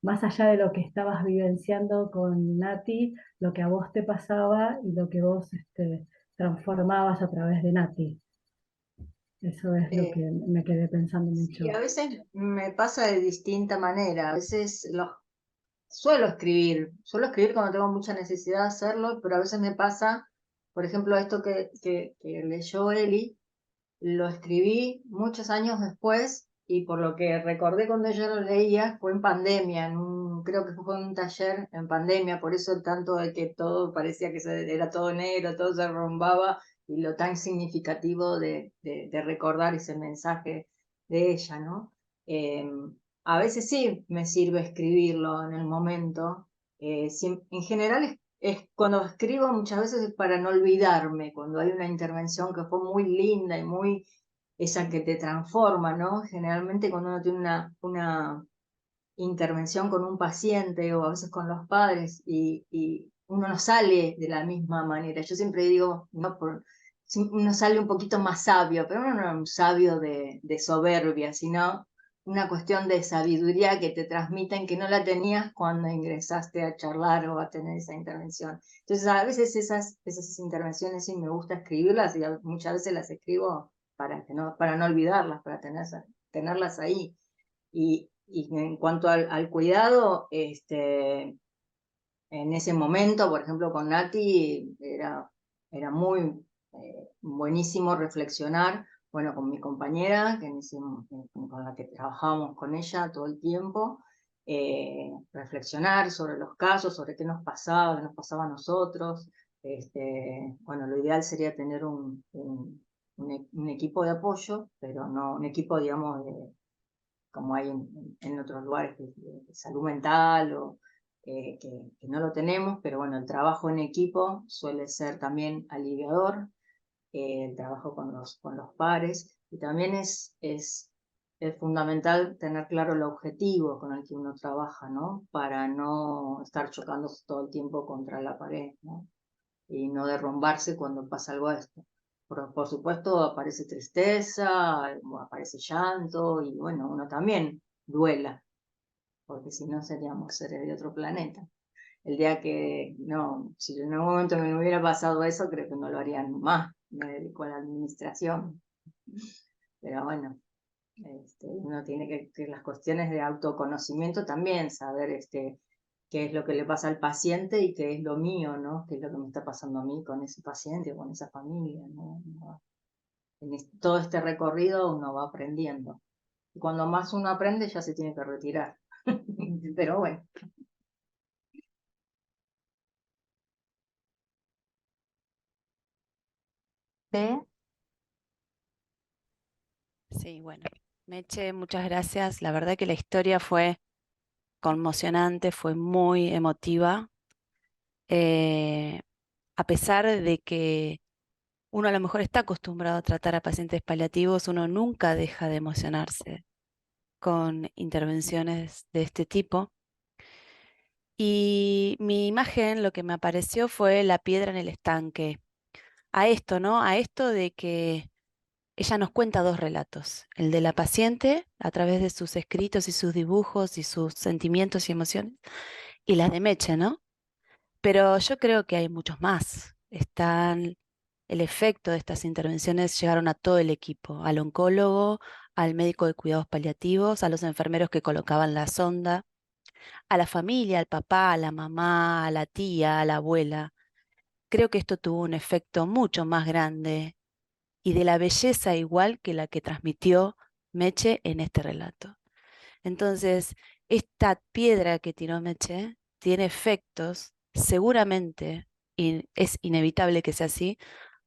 más allá de lo que estabas vivenciando con Nati, lo que a vos te pasaba y lo que vos transformabas a través de Nati. Eso es lo Eh, que me quedé pensando sí, mucho. a veces me pasa de distinta manera. A veces suelo escribir cuando tengo mucha necesidad de hacerlo, pero a veces me pasa, por ejemplo, esto que leyó Eli, lo escribí muchos años después y por lo que recordé cuando yo lo leía fue en pandemia, creo que fue en un taller en pandemia, por eso tanto de que todo parecía que era todo negro, todo se derrumbaba lo tan significativo de recordar ese mensaje de ella, ¿no? A veces sí me sirve escribirlo en el momento. En general cuando escribo muchas veces es para no olvidarme, cuando hay una intervención que fue muy linda y muy esa que te transforma, ¿no? Generalmente cuando uno tiene una intervención con un paciente o a veces con los padres y uno no sale de la misma manera. Yo siempre digo, no uno sale un poquito más sabio, pero uno no es un sabio de soberbia, sino una cuestión de sabiduría que te transmiten que no la tenías cuando ingresaste a charlar o a tener esa intervención. Entonces a veces esas intervenciones sí me gusta escribirlas y muchas veces las escribo para no olvidarlas, para tenerlas ahí. Y en cuanto al cuidado, en ese momento, por ejemplo, con Nati, era muy buenísimo reflexionar, bueno, con mi compañera, con la que trabajábamos con ella todo el tiempo, reflexionar sobre los casos, sobre qué nos pasaba a nosotros. Bueno, lo ideal sería tener un equipo de apoyo, pero no un equipo, digamos, como hay en otros lugares de salud mental o que no lo tenemos, pero bueno, el trabajo en equipo suele ser también aliviador, el trabajo con los pares, y también es fundamental tener claro el objetivo con el que uno trabaja, ¿no? Para no estar chocando todo el tiempo contra la pared, ¿no? Y no derrumbarse cuando pasa algo de esto. Por supuesto, aparece tristeza, aparece llanto, y bueno, uno también duela, porque si no seríamos seres de otro planeta. El día que, no, si en algún momento me hubiera pasado eso, creo que no lo harían más, me dedico a la administración. Pero bueno, uno tiene que las cuestiones de autoconocimiento también, saber qué es lo que le pasa al paciente y qué es lo mío, ¿no? Qué es lo que me está pasando a mí con ese paciente o con esa familia, ¿no? Todo este recorrido uno va aprendiendo. Y cuando más uno aprende ya se tiene que retirar. Pero bueno. ¿Ve? Sí, bueno, Meche, muchas gracias. La verdad que la historia fue conmocionante, fue muy emotiva. Eh, a pesar de que uno a lo mejor está acostumbrado a tratar a pacientes paliativos, uno nunca deja de emocionarse con intervenciones de este tipo. Y mi imagen, lo que me apareció fue la piedra en el estanque. A esto, ¿no? A esto de que ella nos cuenta dos relatos, el de la paciente a través de sus escritos y sus dibujos y sus sentimientos y emociones, y las de Meche, ¿no? Pero yo creo que hay muchos más. El efecto de estas intervenciones llegaron a todo el equipo, al oncólogo, al médico de cuidados paliativos, a los enfermeros que colocaban la sonda, a la familia, al papá, a la mamá, a la tía, a la abuela. Creo que esto tuvo un efecto mucho más grande y de la belleza igual que la que transmitió Meche en este relato. Entonces, esta piedra que tiró Meche tiene efectos, seguramente, y es inevitable que sea así,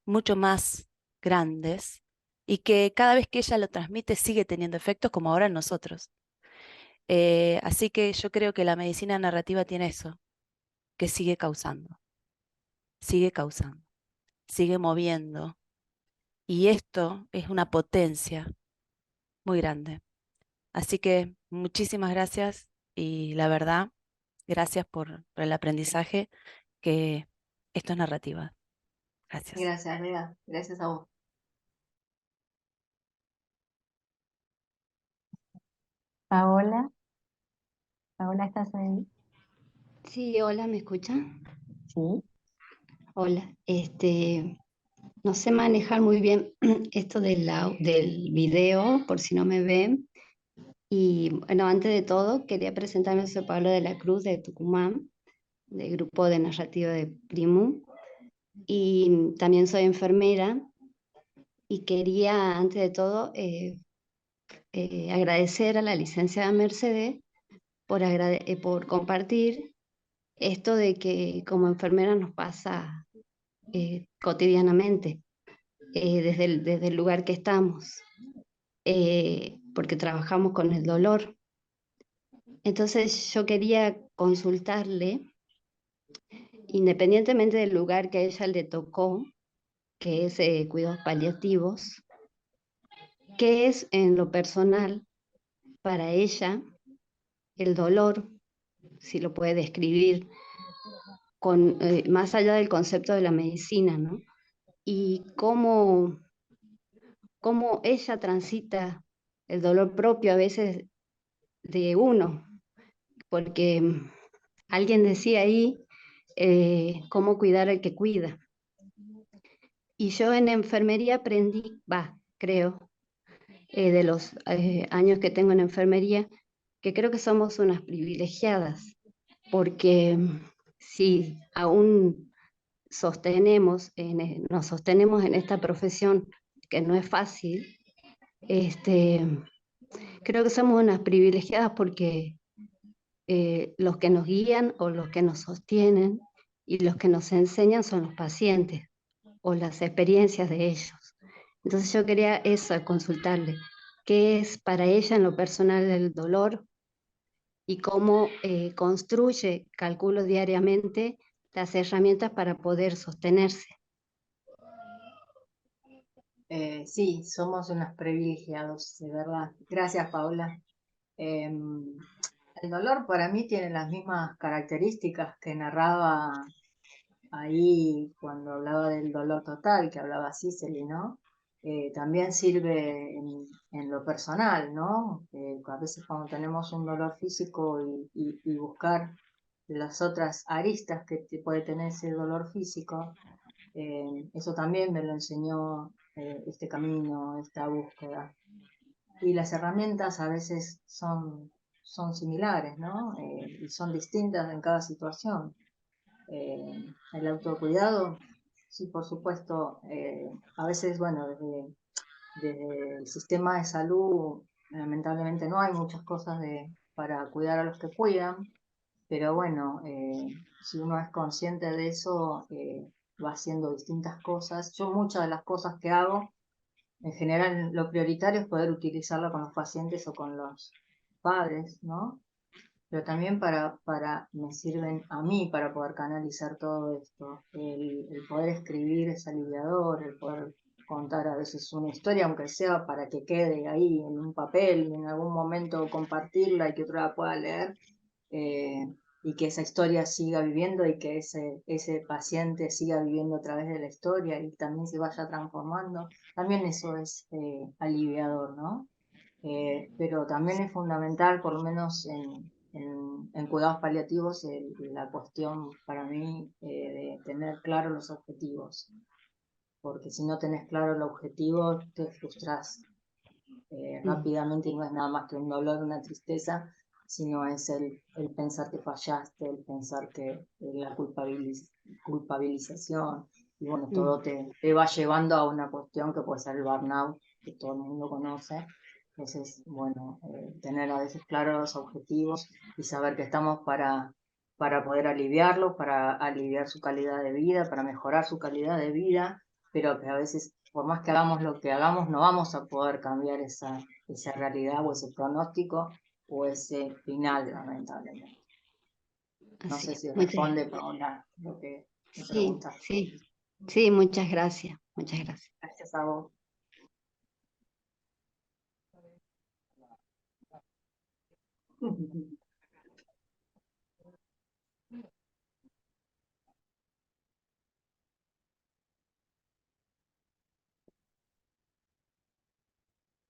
mucho más grandes y que cada vez que ella lo transmite sigue teniendo efectos como ahora en nosotros. Así que yo creo que la medicina narrativa tiene eso, que sigue causando, sigue moviendo. Y esto es una potencia muy grande. Así que muchísimas gracias y la verdad, gracias por el aprendizaje, que esto es narrativa. Gracias. Gracias, Bea. Gracias a vos. Paola, Paola, ¿estás ahí? Sí, hola, ¿me escuchan? Sí. Hola, no sé manejar muy bien esto del video, por si no me ven. Y bueno, antes de todo, quería presentarme, soy Pablo de la Cruz de Tucumán, del grupo de narrativa de Primu. Y también soy enfermera y quería, antes de todo, agradecer a la licenciada Mercedes por compartir esto de que como enfermera nos pasa cotidianamente. desde el lugar que estamos, porque trabajamos con el dolor. Entonces yo quería consultarle, independientemente del lugar que a ella le tocó, que es cuidados paliativos, ¿qué es en lo personal para ella el dolor, si lo puede describir, más allá del concepto de la medicina, ¿no? Y cómo ella transita el dolor propio a veces de uno, porque alguien decía ahí, cómo cuidar al que cuida. Y yo en enfermería aprendí, creo, de los años que tengo en enfermería, que creo que somos unas privilegiadas, porque si aún nos sostenemos en esta profesión, que no es fácil, creo que somos unas privilegiadas porque los que nos guían o los que nos sostienen y los que nos enseñan son los pacientes o las experiencias de ellos. Entonces yo quería eso, consultarle, qué es para ella en lo personal el dolor y cómo construye, calculo diariamente, las herramientas para poder sostenerse. Sí, somos unos privilegiados, de verdad. Gracias, Paula. El dolor para mí tiene las mismas características que narraba ahí cuando hablaba del dolor total, que hablaba Cicely, ¿no? También sirve en lo personal, ¿no? A veces cuando tenemos un dolor físico y buscar las otras aristas que puede tener ese dolor físico, eso también me lo enseñó este camino, esta búsqueda. Y las herramientas a veces son similares, ¿no? Y son distintas en cada situación. El autocuidado, sí, por supuesto, a veces, bueno, desde el sistema de salud, lamentablemente no hay muchas cosas para cuidar a los que cuidan, pero bueno, si uno es consciente de eso, va haciendo distintas cosas. Yo muchas de las cosas que hago, en general lo prioritario es poder utilizarlo con los pacientes o con los padres, ¿no? Pero también me sirven a mí para poder canalizar todo esto. El poder escribir es aliviador, el poder contar a veces una historia, aunque sea para que quede ahí en un papel, en algún momento compartirla y que otro la pueda leer, y que esa historia siga viviendo y que ese paciente siga viviendo a través de la historia y también se vaya transformando. También eso es aliviador, ¿no? Pero también es fundamental, por lo menos en cuidados paliativos, la cuestión para mí de tener claros los objetivos, porque si no tenés claro el objetivo te frustras rápidamente y no es nada más que un dolor, una tristeza, sino es el pensar que fallaste, el pensar que la culpabilización, y bueno, todo te va llevando a una cuestión que puede ser el burnout, que todo el mundo conoce. Entonces, bueno, tener a veces claros los objetivos y saber que estamos para poder aliviarlos, para aliviar su calidad de vida, para mejorar su calidad de vida, pero que a veces, por más que hagamos lo que hagamos, no vamos a poder cambiar esa realidad o ese pronóstico o ese final, lamentablemente. No sé si responde, Paola, lo que me preguntas. Sí, muchas gracias, muchas gracias. Gracias a vos.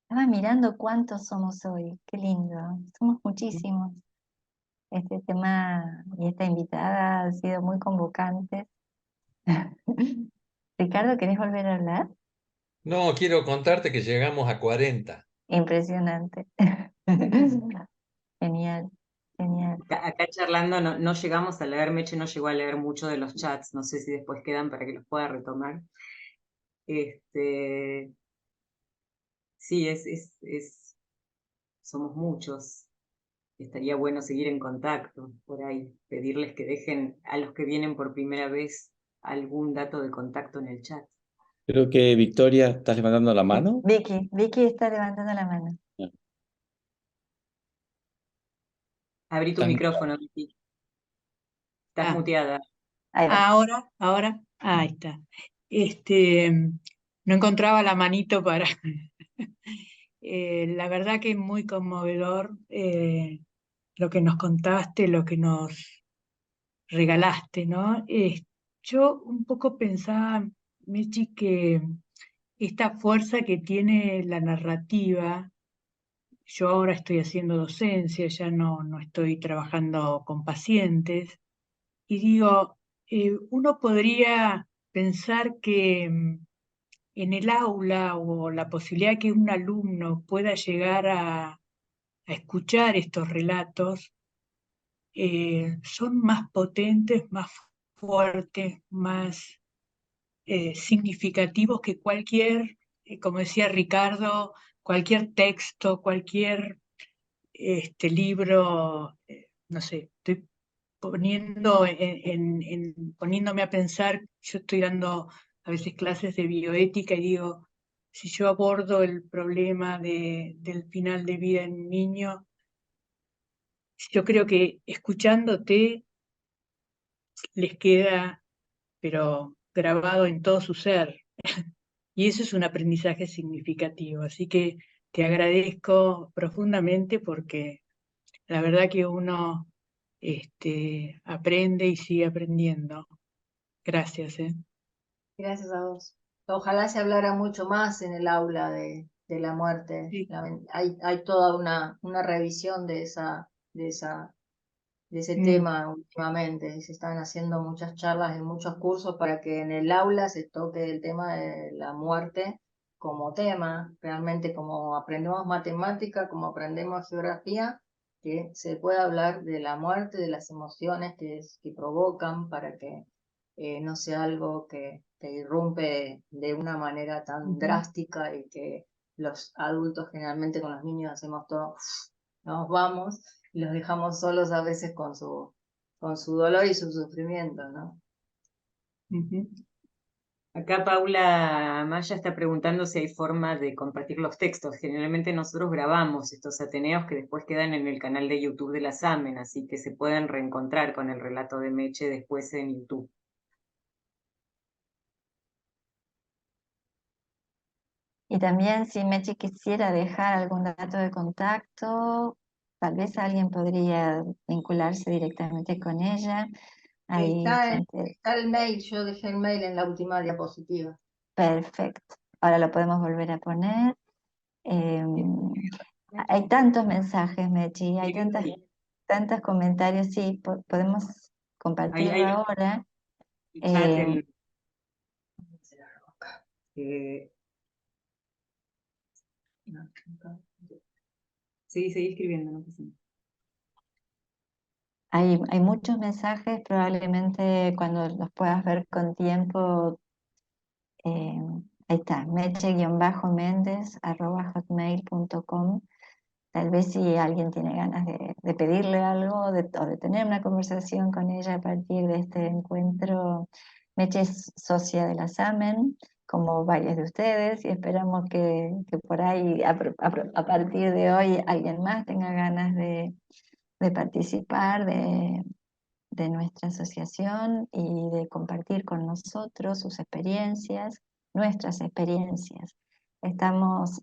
Estaba mirando cuántos somos hoy, qué lindo, somos muchísimos. Este tema y esta invitada han sido muy convocantes. Ricardo, ¿querés volver a hablar? No, quiero contarte que llegamos a 40. Impresionante. Genial, genial. Acá charlando no llegamos a leer, Meche no llegó a leer mucho de los chats, no sé si después quedan para que los pueda retomar. Sí, somos muchos. Estaría bueno seguir en contacto por ahí, pedirles que dejen a los que vienen por primera vez algún dato de contacto en el chat. Creo que Victoria, ¿estás levantando la mano? Vicky está levantando la mano. Abrí tu Estás micrófono, Vicky. Estás Ah, muteada. Ahí va. ahora, ahí está. No encontraba la manito para... La verdad que es muy conmovedor lo que nos contaste, lo que nos regalaste, ¿no? Yo un poco pensaba, Mechi, que esta fuerza que tiene la narrativa, yo ahora estoy haciendo docencia, ya no estoy trabajando con pacientes, y digo, uno podría pensar que en el aula o la posibilidad que un alumno pueda llegar a escuchar estos relatos son más potentes, más fuertes, más significativos que cualquier, como decía Ricardo, cualquier texto, cualquier libro, no sé, estoy poniéndome a pensar, yo estoy dando a veces clases de bioética y digo, si yo abordo el problema del final de vida en un niño, yo creo que escuchándote les queda, pero grabado en todo su ser. Y eso es un aprendizaje significativo. Así que te agradezco profundamente porque la verdad que uno aprende y sigue aprendiendo. Gracias, ¿eh? Gracias a vos. Ojalá se hablara mucho más en el aula de la muerte. Sí. Hay toda una revisión de ese tema últimamente. Se están haciendo muchas charlas y muchos cursos para que en el aula se toque el tema de la muerte como tema, realmente como aprendemos matemática, como aprendemos geografía, que se pueda hablar de la muerte, de las emociones que provocan para que no sea algo que irrumpe de una manera tan drástica y que los adultos generalmente con los niños hacemos todo, nos vamos y los dejamos solos a veces con su dolor y su sufrimiento, ¿no? Acá Paula Maya está preguntando si hay forma de compartir los textos. Generalmente nosotros grabamos estos ateneos que después quedan en el canal de YouTube de la SAMEN, así que se pueden reencontrar con el relato de Meche después en YouTube. Y también si Mechi quisiera dejar algún dato de contacto, tal vez alguien podría vincularse directamente con ella. Hay gente. Está el mail, yo dejé el mail en la última diapositiva. Perfecto. Ahora lo podemos volver a poner. Hay tantos mensajes, Mechi, hay tantos comentarios. Sí, podemos compartirlo ahora. El chat, seguí escribiendo, no pasa nada. Hay muchos mensajes, probablemente cuando los puedas ver con tiempo. Ahí está, meche-méndez@hotmail.com. Tal vez si alguien tiene ganas de pedirle algo o de tener una conversación con ella a partir de este encuentro. Meche es socia de la SAMEN, como varios de ustedes, y esperamos que por ahí, a partir de hoy, alguien más tenga ganas de participar de nuestra asociación y de compartir con nosotros sus experiencias, nuestras experiencias. Estamos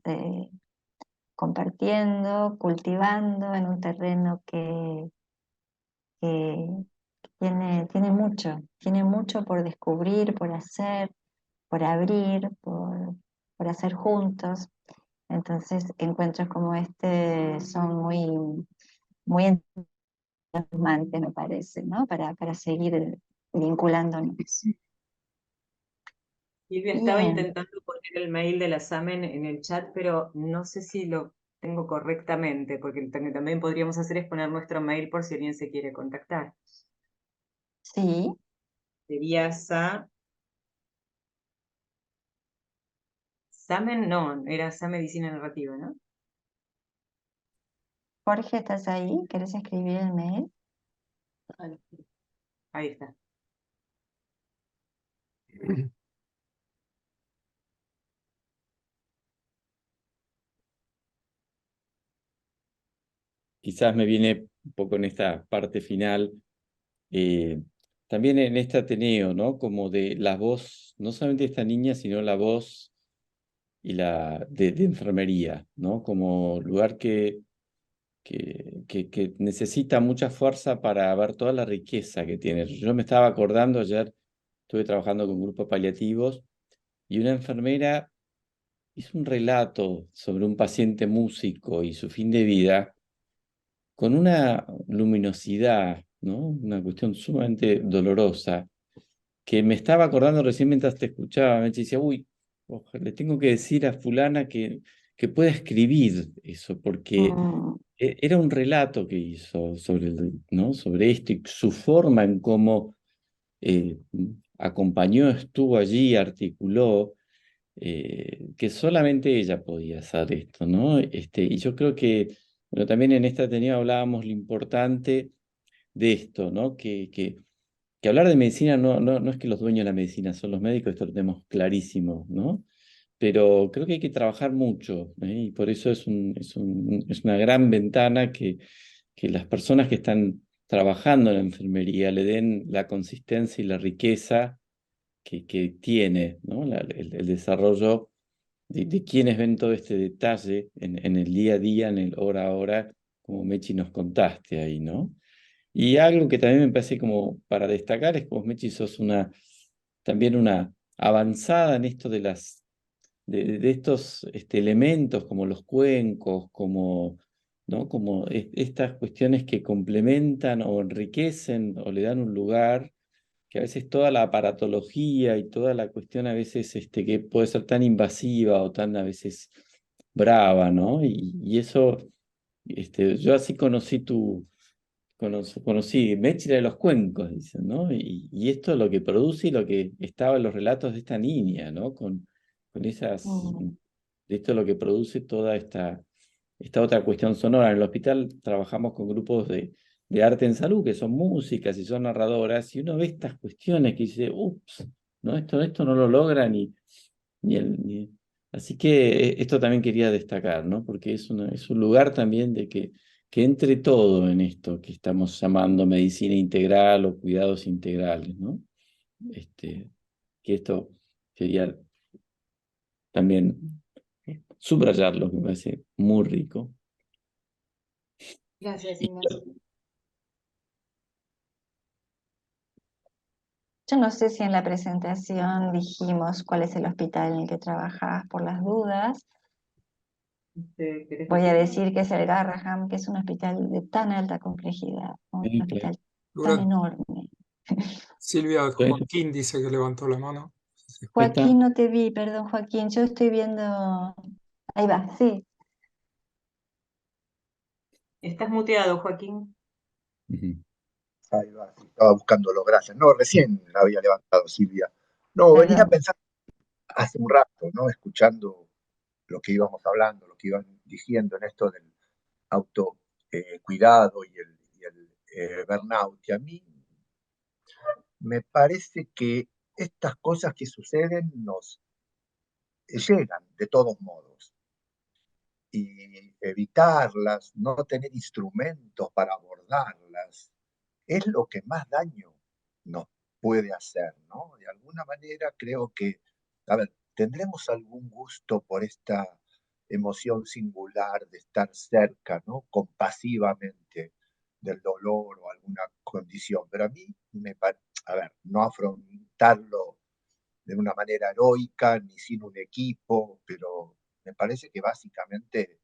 compartiendo, cultivando en un terreno que tiene mucho por descubrir, por hacer, por abrir, por hacer juntos. Entonces, encuentros como este son muy entusiasmantes, me parece, ¿no? Para seguir vinculándonos. Silvia, estaba intentando poner el mail de la SAMEN en el chat, pero no sé si lo tengo correctamente, porque lo que también podríamos hacer es poner nuestro mail por si alguien se quiere contactar. Sí. Sería SAMEN, no, era Medicina Narrativa, ¿no? Jorge, ¿estás ahí? ¿Querés escribir el mail? Ahí está. quizás me viene un poco en esta parte final, también en este Ateneo, ¿no? Como de la voz, no solamente de esta niña, sino la voz y de enfermería, ¿no? Como lugar que necesita mucha fuerza para ver toda la riqueza que tiene. Yo me estaba acordando, ayer estuve trabajando con grupos paliativos y una enfermera hizo un relato sobre un paciente músico y su fin de vida con una luminosidad, ¿no? Una cuestión sumamente dolorosa, que me estaba acordando recién mientras te escuchaba. Me decía, uy, le tengo que decir a fulana que pueda escribir eso, porque Mm, era un relato que hizo sobre, ¿no? Sobre esto y su forma en cómo eh, acompañó, estuvo allí, articuló, que solamente ella podía hacer esto, ¿no? Y yo creo que, bueno, también en esta tenía hablábamos lo importante de esto, ¿no? Que hablar de medicina no es que los dueños de la medicina son los médicos, esto lo tenemos clarísimo, ¿no? Pero creo que hay que trabajar mucho, ¿eh? Y por eso es una gran ventana que las personas que están trabajando en la enfermería le den la consistencia y la riqueza que tiene, ¿no? El desarrollo de quienes ven todo este detalle en el día a día, en el hora a hora, como Mechi nos contaste ahí, ¿no? Y algo que también me parece como para destacar es que vos, Mechi, sos también una avanzada en esto de estos elementos como los cuencos, como, ¿no? Como estas cuestiones que complementan o enriquecen o le dan un lugar, que a veces toda la aparatología y toda la cuestión a veces que puede ser tan invasiva o tan a veces brava, ¿no? Y eso, yo así conocí Méchila de los cuencos, dicen, ¿no? Y esto es lo que produce y lo que estaba en los relatos de esta niña, ¿no? Con esas, mm. esto es lo que produce toda esta otra cuestión sonora. En el hospital trabajamos con grupos de arte en salud, que son músicas y son narradoras, y uno ve estas cuestiones que dice, ups, ¿no? Esto no lo logra ni. Así que esto también quería destacar, ¿no? Porque es un lugar también de que entre todo en esto que estamos llamando medicina integral o cuidados integrales, ¿no? Que esto quería también subrayarlo, que me parece muy rico. Gracias, Y Ignacio. Yo no sé si en la presentación dijimos cuál es el hospital en el que trabajás por las dudas. ¿Querés Voy a decirlo? decir que es el Garraham, que es un hospital de tan alta complejidad, un claro. hospital tan Dura. enorme. Silvia, Bueno, Joaquín dice que levantó la mano. Sí. ahí está. Joaquín, no te vi, perdón, Joaquín, yo estoy viendo. Ahí va, sí. Estás muteado, Joaquín. Ujú. Ahí va, sí, estaba buscándolo, gracias. No, recién la había levantado Silvia. No, venía Perdón. pensando hace un rato, ¿no? Escuchando lo que íbamos hablando, lo que iban diciendo en esto del autocuidado y el burnout. Y a mí me parece que estas cosas que suceden nos llegan de todos modos. Y evitarlas, no tener instrumentos para abordarlas, es lo que más daño nos puede hacer, ¿no? De alguna manera creo que, a ver, tendremos algún gusto por esta emoción singular de estar cerca, ¿no? Compasivamente del dolor o alguna condición, pero a mí a ver, no afrontarlo de una manera heroica ni sin un equipo, pero me parece que básicamente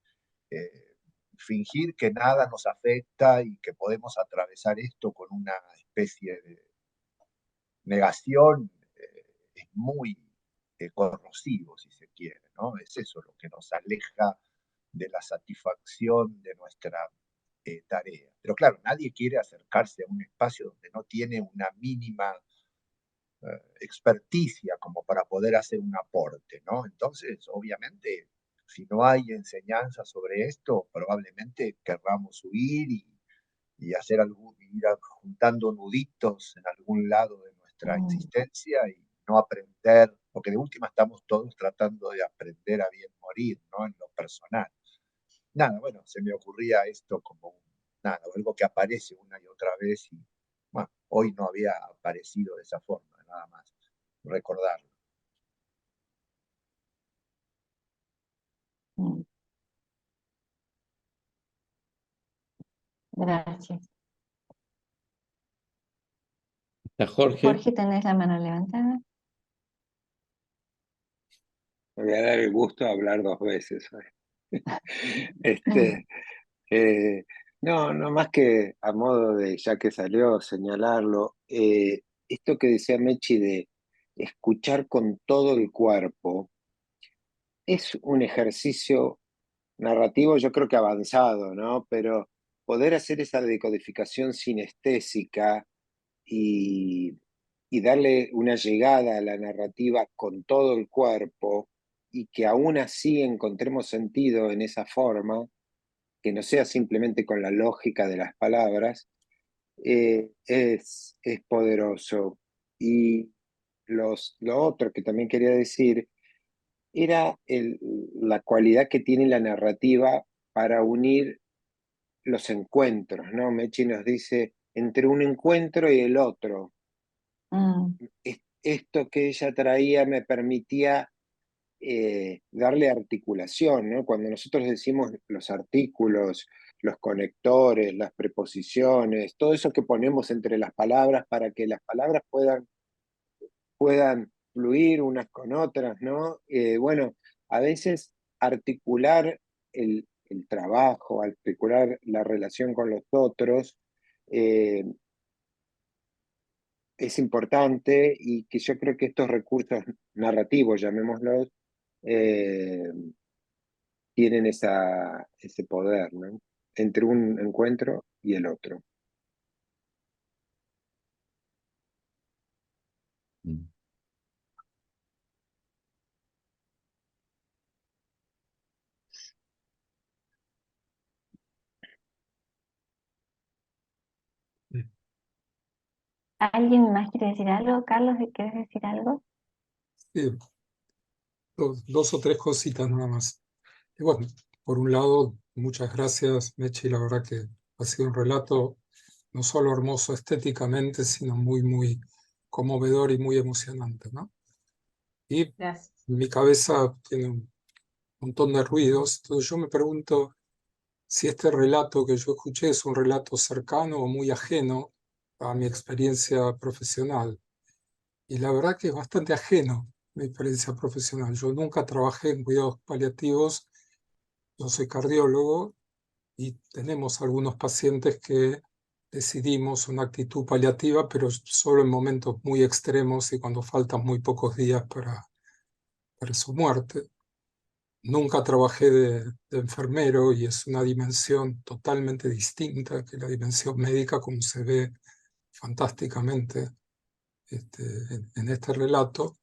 eh, fingir que nada nos afecta y que podemos atravesar esto con una especie de negación es muy corrosivo, si se quiere, ¿no? Es eso lo que nos aleja de la satisfacción de nuestra tarea. Pero claro, nadie quiere acercarse a un espacio donde no tiene una mínima experticia como para poder hacer un aporte, ¿no? Entonces, obviamente, si no hay enseñanza sobre esto, probablemente querramos huir y ir juntando nuditos en algún lado de nuestra Mm. existencia y no aprender, porque de última estamos todos tratando de aprender a bien morir, ¿no? En lo personal. Nada, bueno, se me ocurría esto como nada, algo que aparece una y otra vez y bueno, hoy no había aparecido de esa forma, nada más recordarlo. Gracias. Jorge. Jorge, ¿tenés la mano levantada? Me voy a dar el gusto de hablar 2 veces hoy. No, no más que a modo de, ya que salió, señalarlo, esto que decía Mechi de escuchar con todo el cuerpo, es un ejercicio narrativo, yo creo que avanzado, ¿no? Pero poder hacer esa decodificación sinestésica y, y darle una llegada a la narrativa con todo el cuerpo y que aún así encontremos sentido en esa forma, que no sea simplemente con la lógica de las palabras, es poderoso. Y lo otro que también quería decir era la cualidad que tiene la narrativa para unir los encuentros, ¿no? Mechi nos dice, entre un encuentro y el otro. Esto que ella traía me permitía darle articulación, ¿no? Cuando nosotros decimos los artículos, los conectores, las preposiciones, todo eso que ponemos entre las palabras para que las palabras puedan fluir unas con otras, ¿no? Bueno, a veces articular el trabajo, articular la relación con los otros, es importante y que yo creo que estos recursos narrativos, llamémoslos, tienen ese poder, ¿no? Entre un encuentro y el otro. ¿Alguien más quiere decir algo? Carlos, ¿quieres decir algo? Sí, 2 o 3 cositas nada más. Y bueno, por un lado, muchas gracias, Mechi, la verdad que ha sido un relato no solo hermoso estéticamente, sino muy, muy conmovedor y muy emocionante, ¿no? Y Gracias. mi cabeza tiene un montón de ruidos, entonces yo me pregunto si este relato que yo escuché es un relato cercano o muy ajeno a mi experiencia profesional. Y la verdad que es bastante ajeno mi experiencia profesional. Yo nunca trabajé en cuidados paliativos, yo soy cardiólogo y tenemos algunos pacientes que decidimos una actitud paliativa, pero solo en momentos muy extremos y cuando faltan muy pocos días para su muerte. Nunca trabajé de enfermero y es una dimensión totalmente distinta que la dimensión médica, como se ve fantásticamente en este relato.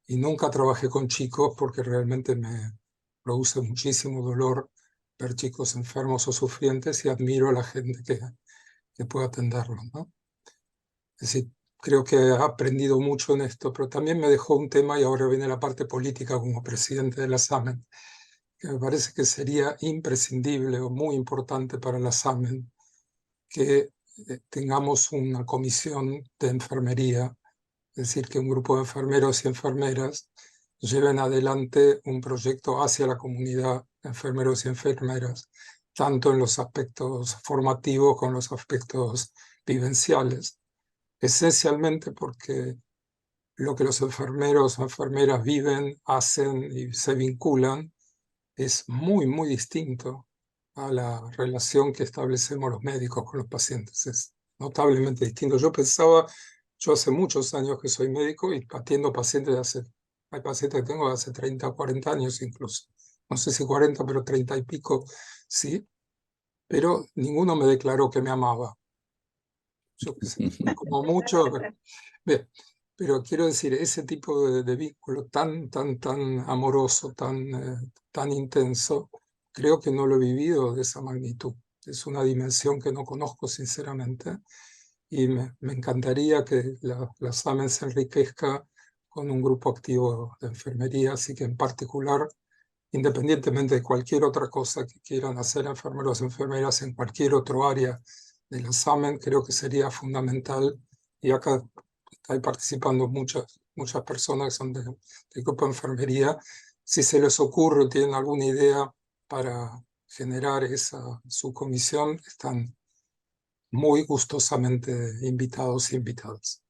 Y nunca trabajé con chicos porque realmente me produce muchísimo dolor ver chicos enfermos o sufrientes y admiro a la gente que puede atenderlos, ¿no? Es decir, creo que he aprendido mucho en esto, pero también me dejó un tema y ahora viene la parte política como presidente de la SAMEN, que me parece que sería imprescindible o muy importante para la SAMEN que tengamos una comisión de enfermería, es decir, que un grupo de enfermeros y enfermeras lleven adelante un proyecto hacia la comunidad de enfermeros y enfermeras, tanto en los aspectos formativos como en los aspectos vivenciales, esencialmente porque lo que los enfermeros o enfermeras viven, hacen y se vinculan es muy, muy distinto a la relación que establecemos los médicos con los pacientes. Es notablemente distinto. Yo hace muchos años que soy médico y atiendo pacientes hay pacientes que tengo de hace 30 o 40 años incluso. No sé si 40, pero 30 y pico, sí. Pero ninguno me declaró que me amaba. Yo qué sé, como mucho. Bien, pero quiero decir, ese tipo de vínculo tan amoroso, tan intenso, creo que no lo he vivido de esa magnitud. Es una dimensión que no conozco sinceramente y me encantaría que la SAMEN se enriquezca con un grupo activo de enfermería, así que en particular independientemente de cualquier otra cosa que quieran hacer enfermeros o enfermeras en cualquier otro área de la SAMEN, creo que sería fundamental. Y acá están participando muchas personas que son del grupo de enfermería. Si se les ocurre o tienen alguna idea para generar esa subcomisión, están muy gustosamente invitados e invitadas.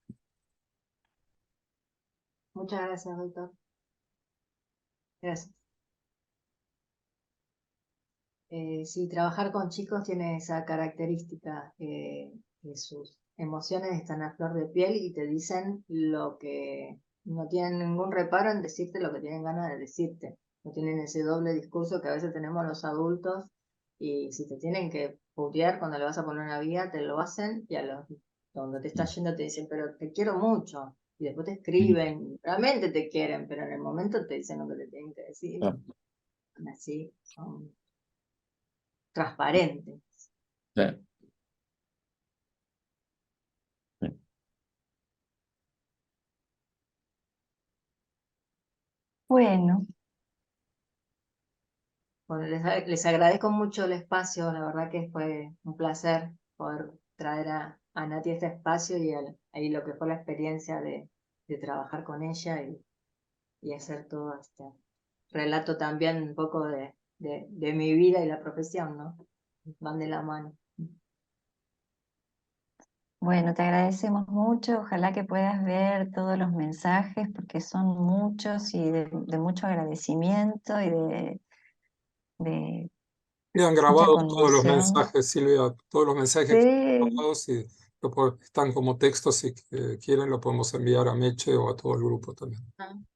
Muchas gracias, doctor. Gracias. Sí, trabajar con chicos tiene esa característica, que sus emociones están a flor de piel y te dicen lo que no tienen ningún reparo en decirte lo que tienen ganas de decirte. No tienen ese doble discurso que a veces tenemos los adultos y si te tienen que putear cuando le vas a poner una vía, te lo hacen y donde te estás yendo te dicen, pero te quiero mucho. Y después te escriben, realmente te quieren, pero en el momento te dicen lo que te tienen que decir. Ah, Así son transparentes. sí, sí. Bueno, Bueno, les agradezco mucho el espacio, la verdad que fue un placer poder traer a Nati a este espacio y lo que fue la experiencia de trabajar con ella y hacer todo este relato también un poco de mi vida y la profesión, ¿no? Van de la mano. bueno, te agradecemos mucho. Ojalá que puedas ver todos los mensajes porque son muchos y de mucho agradecimiento y de Quedan mucha grabados todos los conmoción. mensajes, Silvia, todos los mensajes quedan Sí, grabados y están como textos. Si quieren, lo podemos enviar a Meche o a todo el grupo también.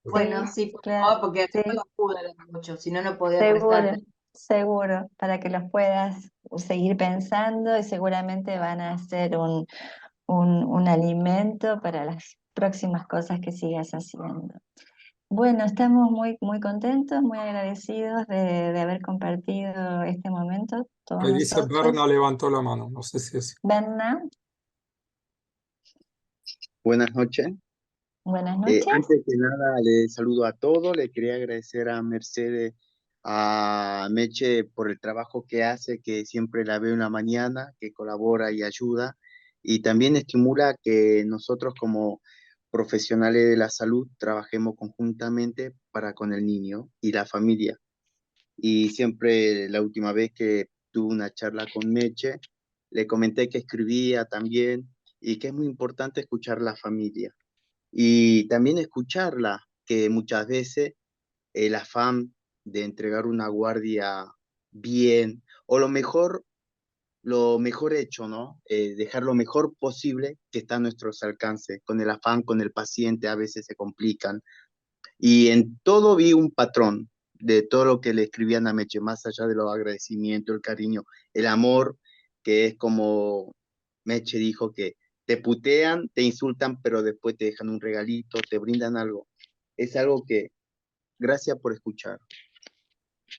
Bueno, sí, sí, por claro, favor, porque sí, no los pude leer mucho, si no, no podía seguro, prestar. seguro, para que los puedas seguir pensando y seguramente van a ser un alimento para las próximas cosas que sigas haciendo. Bueno, estamos muy contentos, muy agradecidos de haber compartido este momento, todos Ahí dice Berna nosotros. levantó la mano, no sé si es. Berna, Buenas noches. buenas noches. Antes que nada, le saludo a todos. Le quería agradecer a Mercedes, a Meche por el trabajo que hace, que siempre la veo en la mañana, que colabora y ayuda. Y también estimula que nosotros como profesionales de la salud trabajemos conjuntamente para con el niño y la familia. Y siempre la última vez que tuve una charla con Meche, le comenté que escribía también y que es muy importante escuchar la familia y también escucharla, que muchas veces el afán de entregar una guardia bien, o lo mejor hecho, ¿no? Dejar lo mejor posible que está a nuestros alcances. Con el afán, con el paciente, a veces se complican. Y en todo vi un patrón de todo lo que le escribían a Meche, más allá de los agradecimientos, el cariño, el amor, que es como Meche dijo que te putean, te insultan, pero después te dejan un regalito, te brindan algo. Es algo que, gracias por escuchar.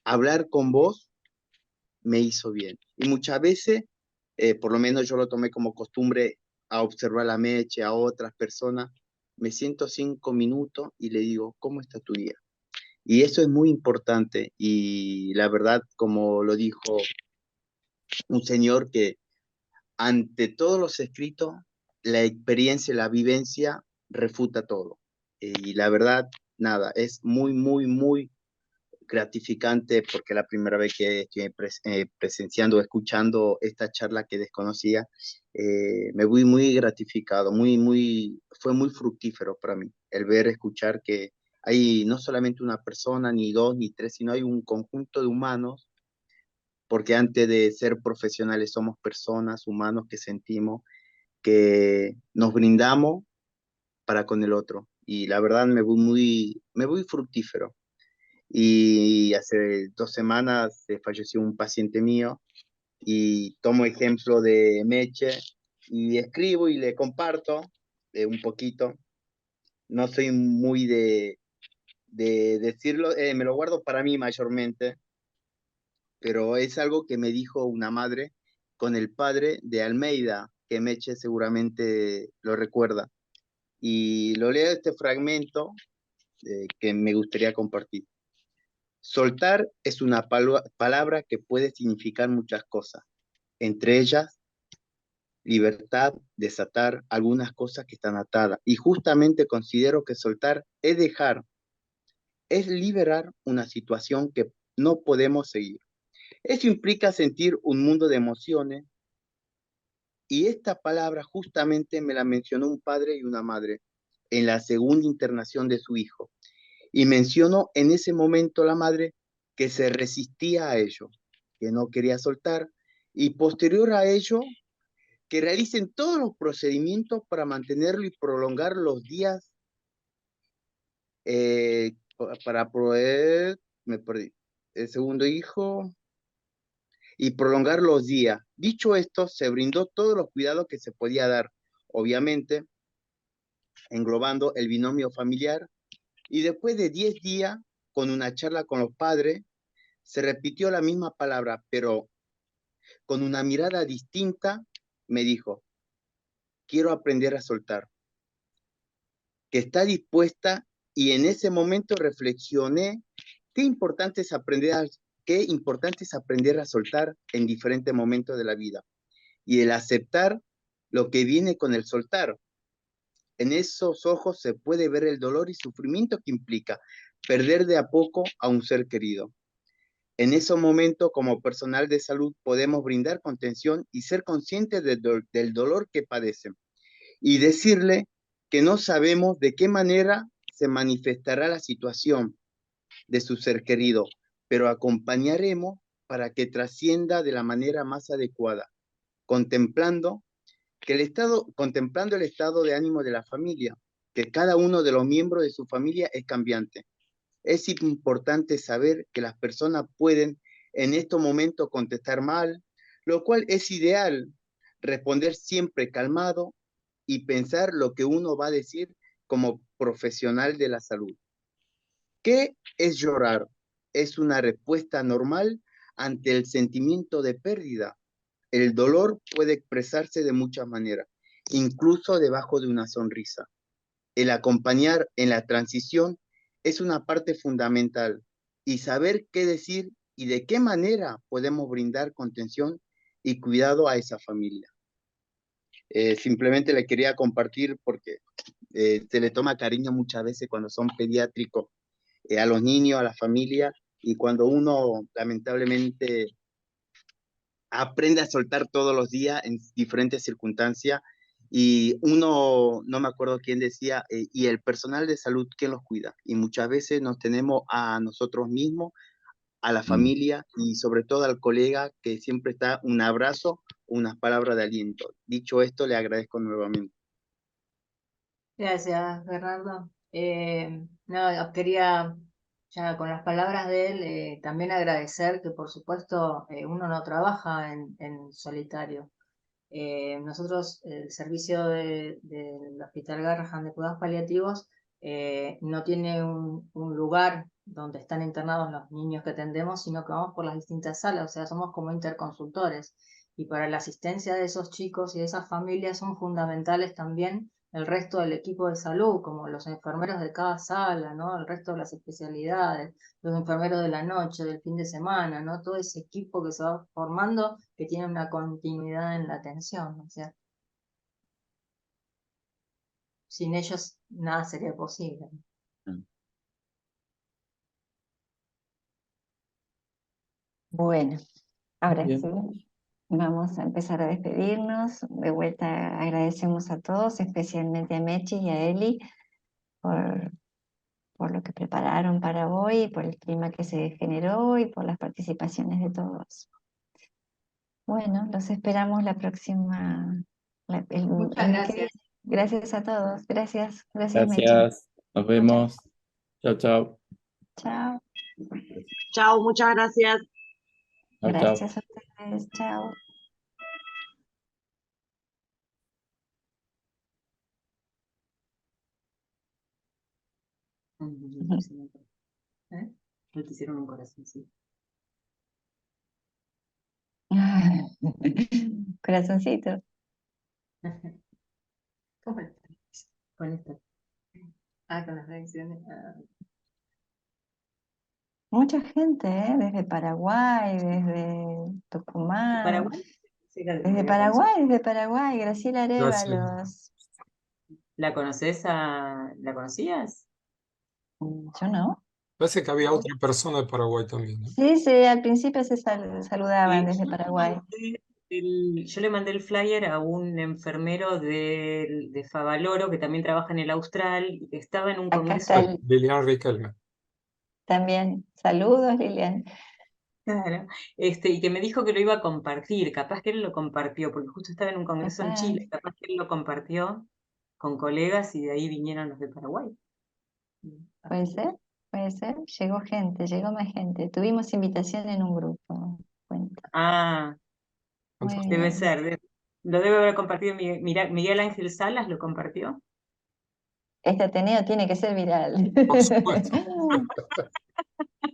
Hablar con vos me hizo bien. Y muchas veces, por lo menos yo lo tomé como costumbre a observar a Meche, a otras personas, me siento 5 minutos y le digo, ¿cómo está tu día? Y eso es muy importante y la verdad, como lo dijo un señor, que ante todos los escritos, la experiencia, la vivencia refuta todo. Y la verdad, nada, es muy gratificante porque la primera vez que estoy presenciando, escuchando esta charla que desconocía, me voy muy gratificado, fue muy fructífero para mí el ver, escuchar que hay no solamente una persona, ni dos, ni tres, sino hay un conjunto de humanos, porque antes de ser profesionales somos personas, humanos que sentimos, que nos brindamos para con el otro. Y la verdad me voy fructífero. Y hace 2 semanas falleció un paciente mío y tomo ejemplo de Meche y escribo y le comparto un poquito. No soy muy de decirlo, me lo guardo para mí mayormente, pero es algo que me dijo una madre con el padre de Almeida, que Meche seguramente lo recuerda. Y lo leo este fragmento que me gustaría compartir. Soltar es una palabra que puede significar muchas cosas, entre ellas libertad, desatar algunas cosas que están atadas. Y justamente considero que soltar es dejar, es liberar una situación que no podemos seguir. Eso implica sentir un mundo de emociones y esta palabra justamente me la mencionó un padre y una madre en la segunda internación de su hijo. Y mencionó en ese momento la madre que se resistía a ello, que no quería soltar y posterior a ello que realicen todos los procedimientos para mantenerlo y prolongar los días para proveer, me perdí, el segundo hijo y prolongar los días. Dicho esto, se brindó todos los cuidados que se podía dar, obviamente, englobando el binomio familiar, y después de 10 días, con una charla con los padres, se repitió la misma palabra, pero con una mirada distinta, me dijo, quiero aprender a soltar, que está dispuesta, y en ese momento reflexioné qué importante es aprender a soltar en diferentes momentos de la vida y el aceptar lo que viene con el soltar. En esos ojos se puede ver el dolor y sufrimiento que implica perder de a poco a un ser querido. En esos momentos, como personal de salud, podemos brindar contención y ser conscientes del dolor que padecen y decirle que no sabemos de qué manera se manifestará la situación de su ser querido, pero acompañaremos para que trascienda de la manera más adecuada, contemplando contemplando el estado de ánimo de la familia, que cada uno de los miembros de su familia es cambiante. Es importante saber que las personas pueden en estos momentos contestar mal, lo cual es ideal, responder siempre calmado y pensar lo que uno va a decir como profesional de la salud. ¿Qué es llorar? Es una respuesta normal ante el sentimiento de pérdida. El dolor puede expresarse de muchas maneras, incluso debajo de una sonrisa. El acompañar en la transición es una parte fundamental y saber qué decir y de qué manera podemos brindar contención y cuidado a esa familia. Simplemente le quería compartir porque se le toma cariño muchas veces cuando son pediátricos a los niños, a la familia, y cuando uno lamentablemente aprende a soltar todos los días en diferentes circunstancias, y uno, no me acuerdo quién decía, y el personal de salud, ¿quién los cuida? Y muchas veces nos tenemos a nosotros mismos, a la familia y sobre todo al colega que siempre está un abrazo, unas palabras de aliento. Dicho esto, le agradezco nuevamente. Gracias, Bernardo. No, quería, ya con las palabras de él, también agradecer que, por supuesto, uno no trabaja en solitario. Nosotros, el servicio del Hospital Garrahan de Cuidados Paliativos, no tiene un lugar donde están internados los niños que atendemos, sino que vamos por las distintas salas, o sea, somos como interconsultores. Y para la asistencia de esos chicos y de esas familias son fundamentales también el resto del equipo de salud, como los enfermeros de cada sala, ¿no? El resto de las especialidades, los enfermeros de la noche, del fin de semana, ¿no? Todo ese equipo que se va formando que tiene una continuidad en la atención, o sea, sin ellos nada sería posible. Bueno, ahora Bien. sí, vamos a empezar a despedirnos. De vuelta agradecemos a todos, especialmente a Mechi y a Eli por, por lo que prepararon para hoy, por el clima que se generó y por las participaciones de todos. Bueno, los esperamos la próxima, el Muchas año que gracias. viene. Gracias a todos. Gracias Mechi. Gracias. Nos Muchas vemos. Chao, chao. Chao. Chao, muchas gracias. Chao, chao. Gracias a ustedes. Chao. ¿Eh? Le hicieron un corazón, sí. Corazoncito. ¿Cómo estás? Con esto. Ah, con las reacciones. Ah. Mucha gente, desde Paraguay, desde Tucumán, Paraguay, sí, desde Paraguay, Graciela Gracias. Arévalos. ¿La conoces la conocías? Yo no. Parece que había otra persona de Paraguay también, ¿no? Sí, sí, al principio se saludaban desde Yo le Paraguay. mandé yo le mandé el flyer a un enfermero de Favaloro que también trabaja en el Austral y que estaba en un Acá está congreso. Lilian Riquelme. también. Saludos, Lilian. Claro, y que me dijo que lo iba a compartir, capaz que él lo compartió, porque justo estaba en un congreso en Capaz. Chile, capaz que él lo compartió con colegas y de ahí vinieron los de Paraguay. Puede ser, puede ser. Llegó gente, llegó más gente. Tuvimos invitación en un grupo. Cuenta. Ah, Muy debe bien. ser, lo debe haber compartido Miguel Ángel Salas, ¿lo compartió? Este Ateneo tiene que ser viral. Por supuesto.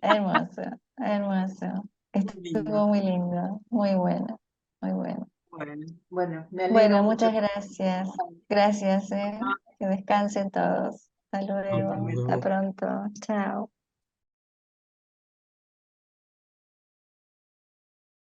Hermoso, hermoso. Muy lindo. Estuvo muy lindo, muy bueno, muy bueno. Bueno, me alegro Bueno, mucho. muchas gracias. Gracias, Que descansen todos. Hasta luego. Hasta Hasta luego. pronto. Chao.